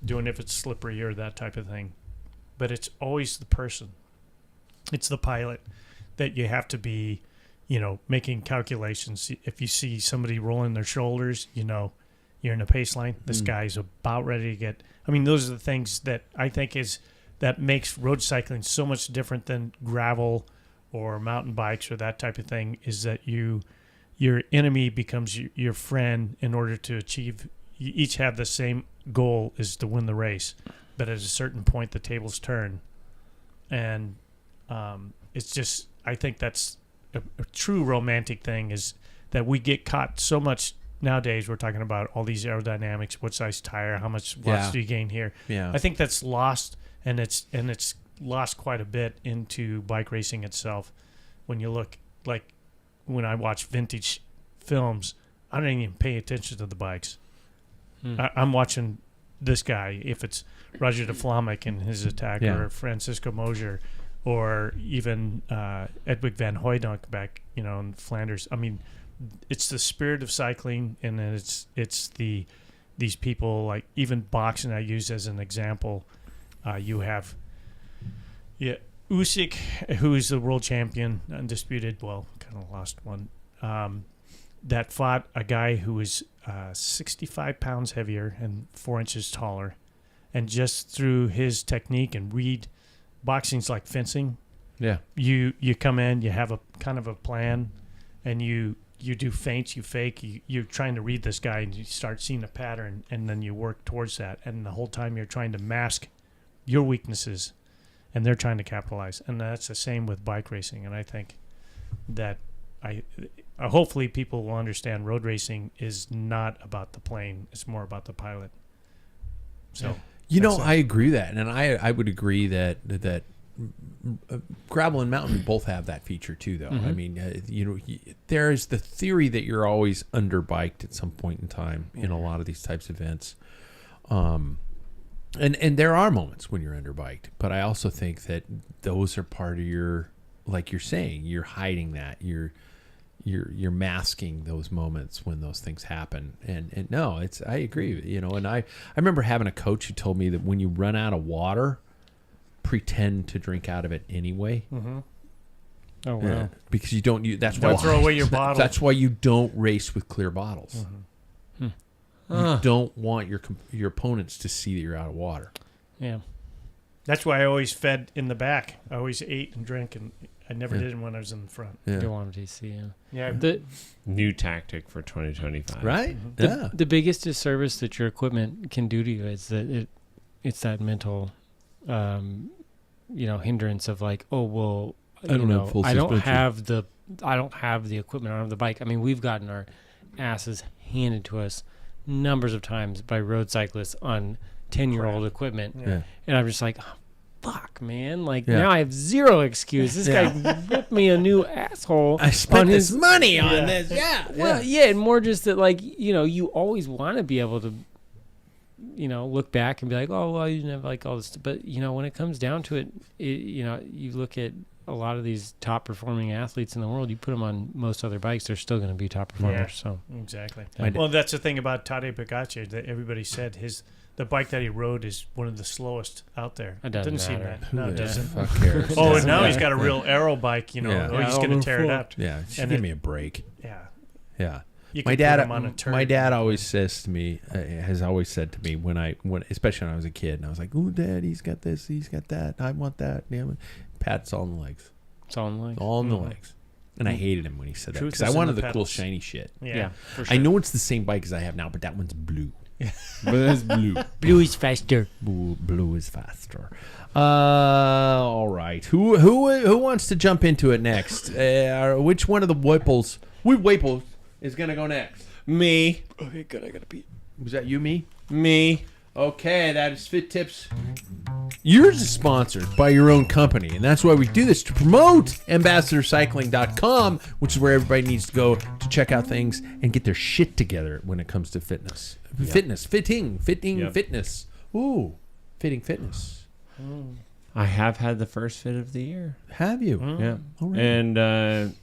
doing, if it's slippery or that type of thing. But it's always the person. It's the pilot that you have to be, making calculations. If you see somebody rolling their shoulders, you're in a pace line. This guy's about ready to get. I mean, those are the things that I think that makes road cycling so much different than gravel or mountain bikes or that type of thing, is that your enemy becomes your friend in order to achieve. You each have the same goal, is to win the race, but at a certain point the tables turn, and it's just, I think that's a true romantic thing, is that we get caught so much nowadays. We're talking about all these aerodynamics, what size tire, how much watts do you gain here. Yeah. I think that's lost, and it's lost quite a bit into bike racing itself. When you look, like when I watch vintage films, I don't even pay attention to the bikes. I'm watching this guy, if it's Roger de Vlaeminck and his attack, or Francisco Mosier, or even Edwig van Hooydonk back, in Flanders. I mean, it's the spirit of cycling, and it's the these people, like even boxing I use as an example. You have Usyk, who's the world champion, undisputed, well, kind of lost one, that fought a guy who was 65 pounds heavier and 4 inches taller. And just through his technique and read, boxing's like fencing. Yeah. You come in, you have a kind of a plan, and you do feints, you fake, you're trying to read this guy, and you start seeing a pattern, and then you work towards that. And the whole time you're trying to mask your weaknesses, and they're trying to capitalize. And that's the same with bike racing. And I think that hopefully people will understand road racing is not about the plane. It's more about the pilot. So, I agree with that. And I would agree that gravel and mountain both have that feature too, though. I mean, there is the theory that you're always underbiked at some point in time in a lot of these types of events. And there are moments when you're underbiked, but I also think that those are part of your, like you're saying, you're hiding that. You're masking those moments when those things happen. And no, I agree, and I remember having a coach who told me that when you run out of water, pretend to drink out of it anyway. Mm-hmm. Oh, wow. Because you don't that's Don't why throw away your bottle. That's why you don't race with clear bottles. Mm-hmm. You don't want your opponents to see that you're out of water. Yeah. That's why I always fed in the back. I always ate and drank, and I never did it when I was in the front. Yeah. You don't want them to see. Yeah. The New tactic for 2025. Right? Mm-hmm. the biggest disservice that your equipment can do to you is that it's that mental, hindrance of like, oh well, I don't have the equipment. I don't have the bike. I mean, we've gotten our asses handed to us numbers of times by road cyclists on 10-year-old equipment. Yeah. And I'm just like, oh, fuck, man. Like, now I have zero excuse. This guy ripped me a new asshole. I spent this money on this. Yeah. Well, and more just that, like, you always want to be able to, look back and be like, oh, well, you didn't have, like, all this. But, when it comes down to it, you look at a lot of these top-performing athletes in the world, you put them on most other bikes, they're still going to be top performers. Yeah. So Exactly. Yeah. Well, that's the thing about Tadej Pogacar that everybody said the bike that he rode is one of the slowest out there. It doesn't seem matter. that. No, it doesn't. Fuck cares. Oh, and now he's got a real aero bike. He's going to tear it up. Yeah. And Give me a break. Yeah. Yeah. You My can put him on a turn. dad always says to me, has always said to me when especially when I was a kid, and I was like, "Oh, Dad, he's got this, he's got that. I want that." Yeah, Pat's all in the legs. it's all in like, All in the legs. And I hated him when he said that Truth because is I in wanted the the cool pedals. shiny shit. Yeah. for sure. I know it's the same bike as I have now, but that one's blue. But that's blue. Blue is faster. Blue is faster. All right. Who wants to jump into it next? Which one of the Whipples is going to go next? Me. Okay, good. I got to pee. Was that you, me? Me. Okay, that is Fit Tips. Yours is sponsored by your own company, and that's why we do this, to promote AmbassadorCycling.com, which is where everybody needs to go to check out things and get their shit together when it comes to fitness. Fitting, fitness. Ooh, fitting fitness. I have had the first fit of the year. Have you? Yeah. All right. And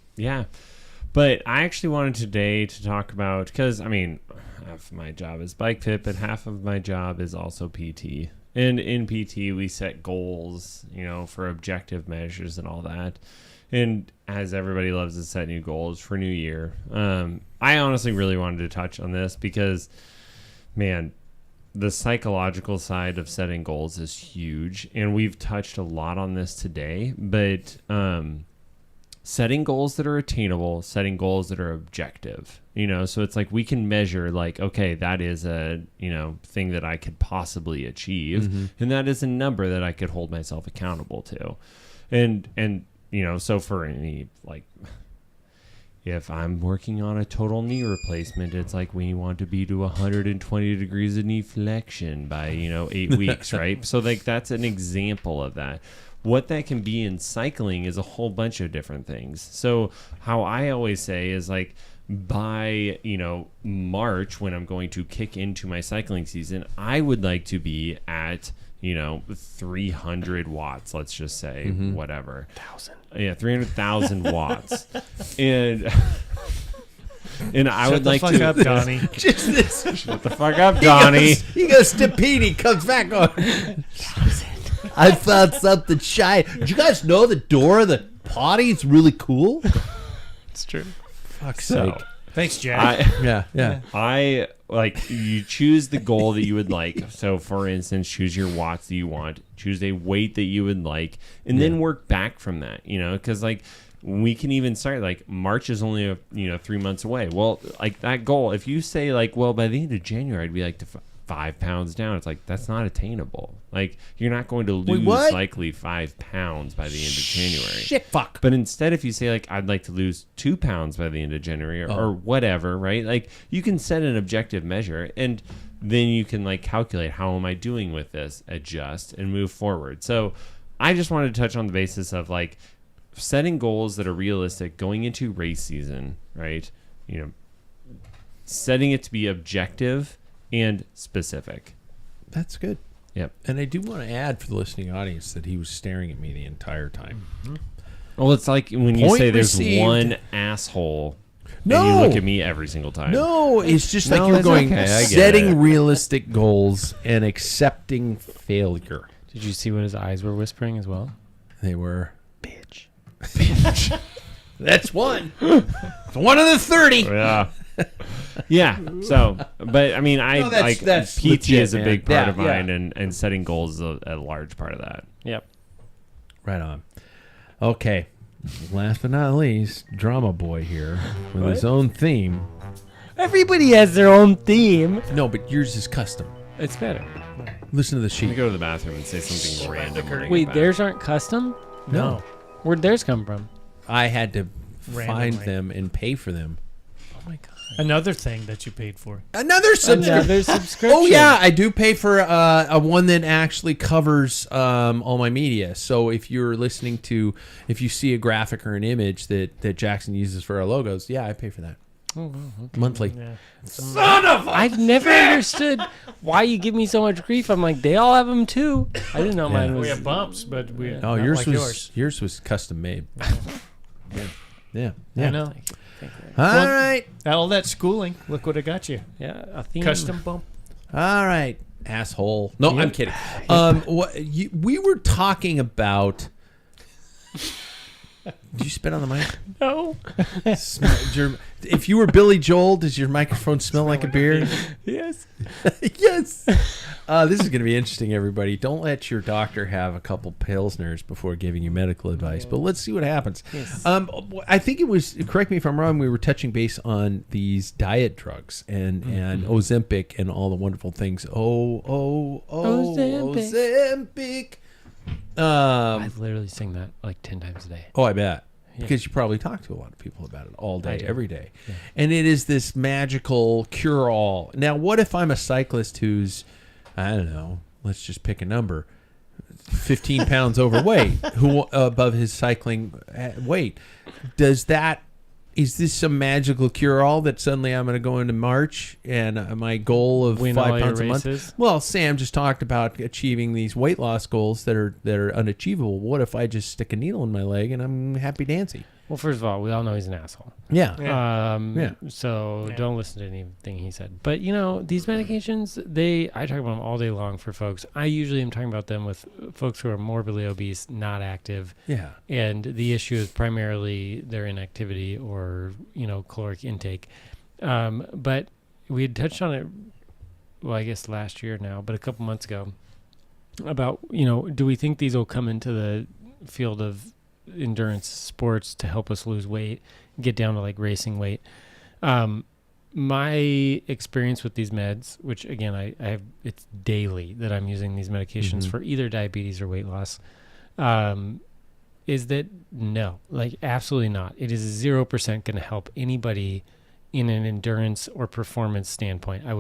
but I actually wanted today to talk about, because I mean, half of my job is bike fit, but half of my job is also PT. And in PT, we set goals, for objective measures and all that. And as everybody loves to set new goals for New Year, I honestly really wanted to touch on this because, man, the psychological side of setting goals is huge. And we've touched a lot on this today, but setting goals that are attainable, setting goals that are objective, so it's like we can measure like, okay, that is a, thing that I could possibly achieve. Mm-hmm. And that is a number that I could hold myself accountable to. And, so for any, like, if I'm working on a total knee replacement, it's like we want to be to 120 degrees of knee flexion by, 8 weeks, right? So like that's an example of that. What that can be in cycling is a whole bunch of different things. So how I always say is like by, March, when I'm going to kick into my cycling season, I would like to be at, 300 watts, let's just say, whatever. 300,000 watts. And And I would like Shut the fuck to. up, Donnie. Just this. Shut the fuck up, Donnie. He goes Stapini, comes back on. I found something shy. Did you guys know the door of the potty is really cool? It's true. Fuck's So, sake. Thanks, Jack. Yeah. I like you choose the goal that you would like. So, for instance, choose your watts that you want, choose a weight that you would like, and then work back from that. Because like we can even start like March is only 3 months away. Well, like that goal, if you say like, well, by the end of January, I'd be like 5 pounds down. It's like that's not attainable. Like you're not going to lose likely 5 pounds by the end of January. Shit, fuck. But instead, if you say like I'd like to lose 2 pounds by the end of January or whatever, right? Like you can set an objective measure and then you can like calculate how am I doing with this, adjust and move forward. So I just wanted to touch on the basis of like setting goals that are realistic going into race season, right? Setting it to be objective and specific. That's good. Yep. And I do want to add for the listening audience that he was staring at me the entire time. Mm-hmm. Well, it's like when you Point say there's received. one asshole No. and you look at me every single time. No, it's just like No, you're it's going okay. I get setting it. realistic goals and accepting failure. Did you see what his eyes were whispering as well? They were. Bitch. That's one. It's one of the 30. Yeah. Yeah. So, but I mean, No, that's PT legit, is a man. big part Yeah, of mine, and setting goals is a large part of that. Yep. Right on. Okay. Last but not least, Drama Boy here with his own theme. Everybody has their own theme. No, but yours is custom. It's better. Listen to the Let me sheet. go to the bathroom and say something random. when I get Wait, back. theirs aren't custom? No. Where'd theirs come from? I had to find Randomly. them and pay for them. Oh my god. Another thing that you paid for. Another subscription. Another subscription. Oh yeah, I do pay for a one that actually covers all my media. So if you see a graphic or an image that Jackson uses for our logos, yeah, I pay for that Oh, wow, okay. monthly. Yeah. I've never understood why you give me so much grief. I'm like, they all have them too. I didn't know mine Yeah. was. We have bumps, but we Oh, not yours like was yours was custom made. Yeah. I know. Thank you. All right. All that schooling, look what it got you. Yeah, a theme. Custom bump. All right, asshole. No, I'm kidding. We were talking about. Did you spit on the mic? No. If you were Billy Joel, does your microphone smell like a beer? Yes. Yes. This is going to be interesting, everybody. Don't let your doctor have a couple Pilsners before giving you medical advice, but let's see what happens. Yes. I think it was, correct me if I'm wrong, we were touching base on these diet drugs and Ozempic and all the wonderful things. Ozempic. I literally sing that like 10 times a day. Oh, I bet. Yeah. Because you probably talk to a lot of people about it all I day, do. every day. Yeah. And it is this magical cure-all. Now, what if I'm a cyclist who's, I don't know, let's just pick a number, 15 pounds overweight, who above his cycling weight? Is this some magical cure-all that suddenly I'm going to go into March and my goal of Win 5 all your pounds a month? races? Well, Sam just talked about achieving these weight loss goals that are unachievable. What if I just stick a needle in my leg and I'm happy dancy? Well, first of all, we all know he's an asshole. Yeah. Yeah. So Yeah. don't listen to anything he said. But these medications, I talk about them all day long for folks. I usually am talking about them with folks who are morbidly obese, not active. Yeah. And the issue is primarily their inactivity or, caloric intake. But we had touched on it, well, I guess last year now, but a couple months ago about, do we think these will come into the field of endurance sports to help us lose weight, get down to like racing weight? My experience with these meds, which again, I have, it's daily that I'm using these medications for either diabetes or weight loss, is that no, like absolutely not. It is 0% going to help anybody in an endurance or performance standpoint. I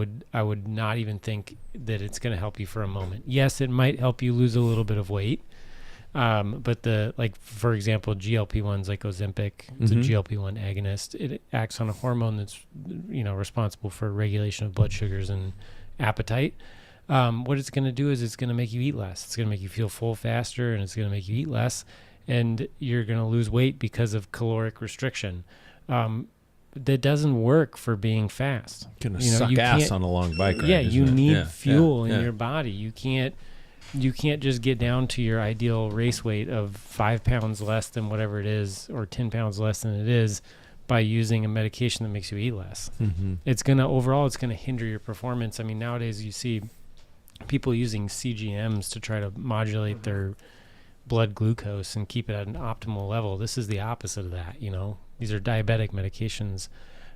would not even think that it's going to help you for a moment. Yes, it might help you lose a little bit of weight. But for example, GLP-1s like Ozempic, it's a GLP-1 agonist. It acts on a hormone that's, responsible for regulation of blood sugars and appetite. What it's going to do is it's going to make you eat less. It's going to make you feel full faster, and it's going to make you eat less, and you're going to lose weight because of caloric restriction. that doesn't work for being fast. Gonna You know, suck you ass can't- on a long bike ride. Yeah, isn't you it? need Yeah, fuel yeah, in yeah. your body. You can't just get down to your ideal race weight of 5 pounds less than whatever it is, or 10 pounds less than it is, by using a medication that makes you eat less. Mm-hmm. It's gonna hinder your performance. I mean, nowadays you see people using CGMs to try to modulate their blood glucose and keep it at an optimal level. This is the opposite of that. You know, these are diabetic medications.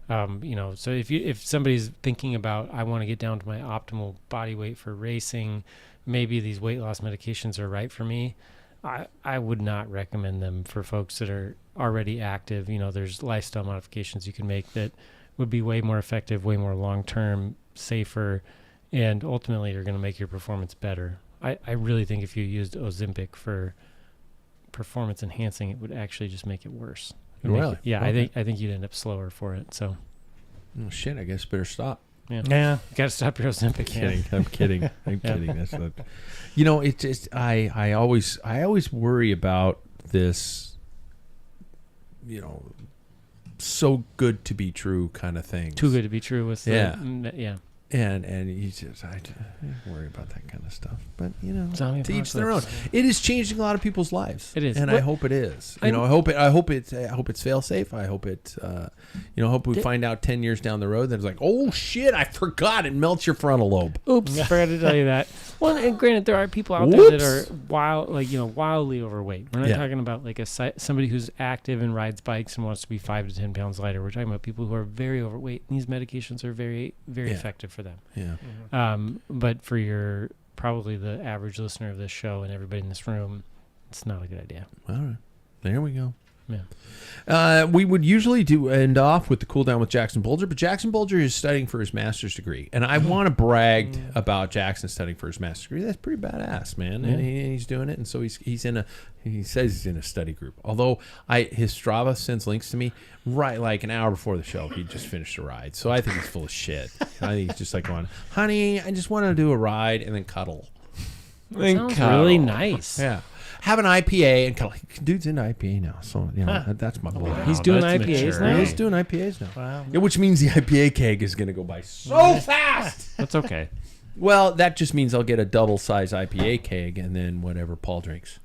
You know, so if somebody's thinking about, I want to get down to my optimal body weight for racing, maybe these weight loss medications are right for me. I would not recommend them for folks that are already active. You know, there's lifestyle modifications you can make that would be way more effective, way more long-term, safer, and ultimately are going to make your performance better. I really think if you used Ozempic for performance enhancing, it would actually just make it worse. It'd make Really? it- yeah, Okay. I think you'd end up slower for it. So Oh, shit, I guess better stop. Yeah. you got to stop your Ozempic. Kidding. I'm kidding. I'm kidding. That's not. You know, it's just I always worry about this. You know, so good to be true kind of thing. Too good to be true with the, Yeah. yeah. And you just I worry about that kind of stuff. But you know, Zombie to each their own. apocalypse. It is changing a lot of people's lives. It is. and I What- hope it is. You know, I hope it's fail safe. I hope it. You know, hope we find out 10 years down the road that it's like, oh shit, I forgot it melts your frontal lobe. Oops, forgot to tell you that. Well, and granted, there are people out there that are wildly overweight. We're not Yeah. talking about like somebody who's active and rides bikes and wants to be 5 to 10 pounds lighter. We're talking about people who are very overweight. And these medications are very, very Yeah. effective for them. Yeah. But for probably the average listener of this show and everybody in this room, it's not a good idea. All right. There we go. Yeah. We would usually end off with the cool down with Jackson Bulger, but Jackson Bulger is studying for his master's degree, and I want to brag about Jackson studying for his master's degree. That's pretty badass, man. And he's doing it, and so he says he's in a study group. Although his Strava sends links to me right like an hour before the show. He just finished a ride, so I think he's full of shit. I think he's just like going, "Honey, I just want to do a ride and then cuddle." That sounds really nice. Yeah. Have an IPA and cuddle. Dude's into IPA now, so you know that's my boy. He's doing that's IPAs mature. now. He's doing IPAs now. Wow. Yeah, which means the IPA keg is going to go by so fast. That's okay. Well, that just means I'll get a double size IPA keg and then whatever Paul drinks.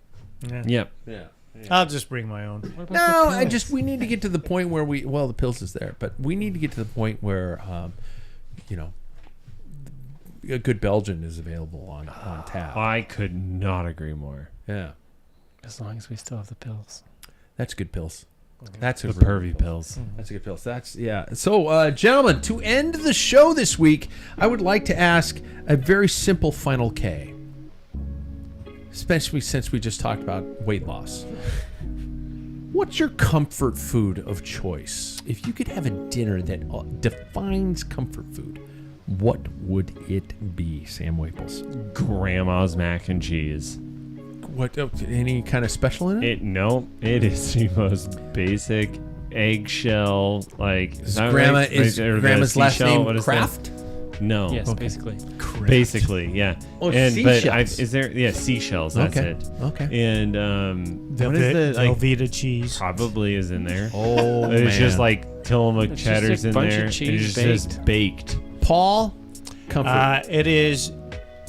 Yeah. Yep. Yeah. I'll just bring my own. No, we need to get to the point where the pills is there, but we need to get to the point where, you know, a good Belgian is available on tap. I could not agree more. Yeah. As long as we still have the pills. That's good pills. That's a The really pervy pills. That's a good pill. So, gentlemen, to end the show this week, I would like to ask a very simple final K. Especially since we just talked about weight loss. What's your comfort food of choice? If you could have a dinner that defines comfort food, what would it be, Sam Waples? Grandma's mac and cheese. What? Any kind of special in it? It is the most basic eggshell. Like Is grandma's last name What is Kraft? that? No. Yes, Okay. basically. Basically, yeah. Oh, But seashells. seashells. That's Okay. it. Okay. And what is the Velveeta cheese. probably is in there. Oh, It's man. just like Tillamook It's just cheddar's a in bunch of there. cheese It's just baked. Paul, comfort. It is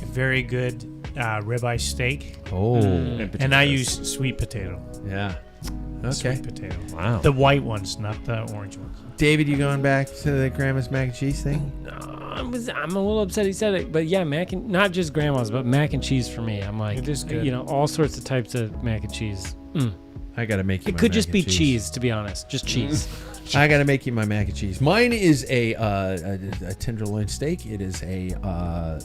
very good ribeye steak, and I use sweet potato. Yeah. Okay. Sweet potato. Wow. The white ones, not the orange ones. David, you going back to the grandma's mac and cheese thing? I'm a little upset he said it, but yeah, not just grandma's, but mac and cheese for me. I'm like, It is good. you know, all sorts of types of mac and cheese. I gotta make you. It my could mac just and be cheese, to be honest, just cheese. I gotta make you my mac and cheese. Mine is a tenderloin steak. It is a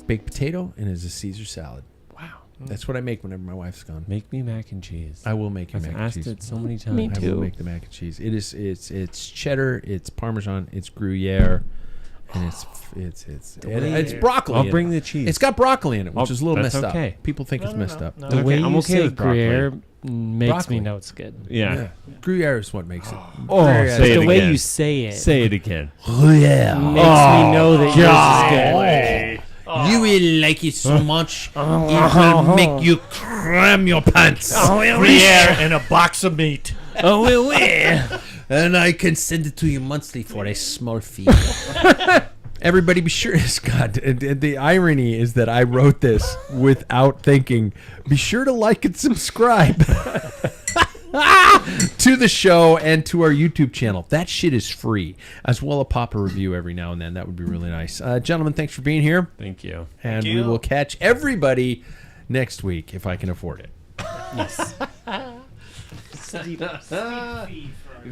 baked potato, and it is a Caesar salad. Wow. That's what I make whenever my wife's gone. Make me mac and cheese. I will make you I've mac and asked cheese. it so many times. Me I too. will make the mac and cheese. It's cheddar, it's Parmesan, it's Gruyere, and it's broccoli. I'll in bring it. the cheese. It's got broccoli in it, which Oh, is a little that's messed okay. up. People think it's messed up. No. The Okay, way I'm you okay say with broccoli. Gruyere makes Broccoli. me know it's good. Yeah. Gruyere is what makes it. Oh, Gruyere say is- it The way again. you say it Say it again. Gruyere. makes me know that yours is good. You will like it so much, it will make you cram your pants. Gruyere and a box of meat. Oh, oui, oui. and I can send it to you monthly for a small fee. Everybody be sure, Scott, the irony is that I wrote this without thinking. Be sure to like and subscribe to the show and to our YouTube channel. That shit is free, as well as pop a review every now and then. That would be really nice. Gentlemen, thanks for being here. Thank you. And we will catch everybody next week if I can afford it. Yes. Steep fee for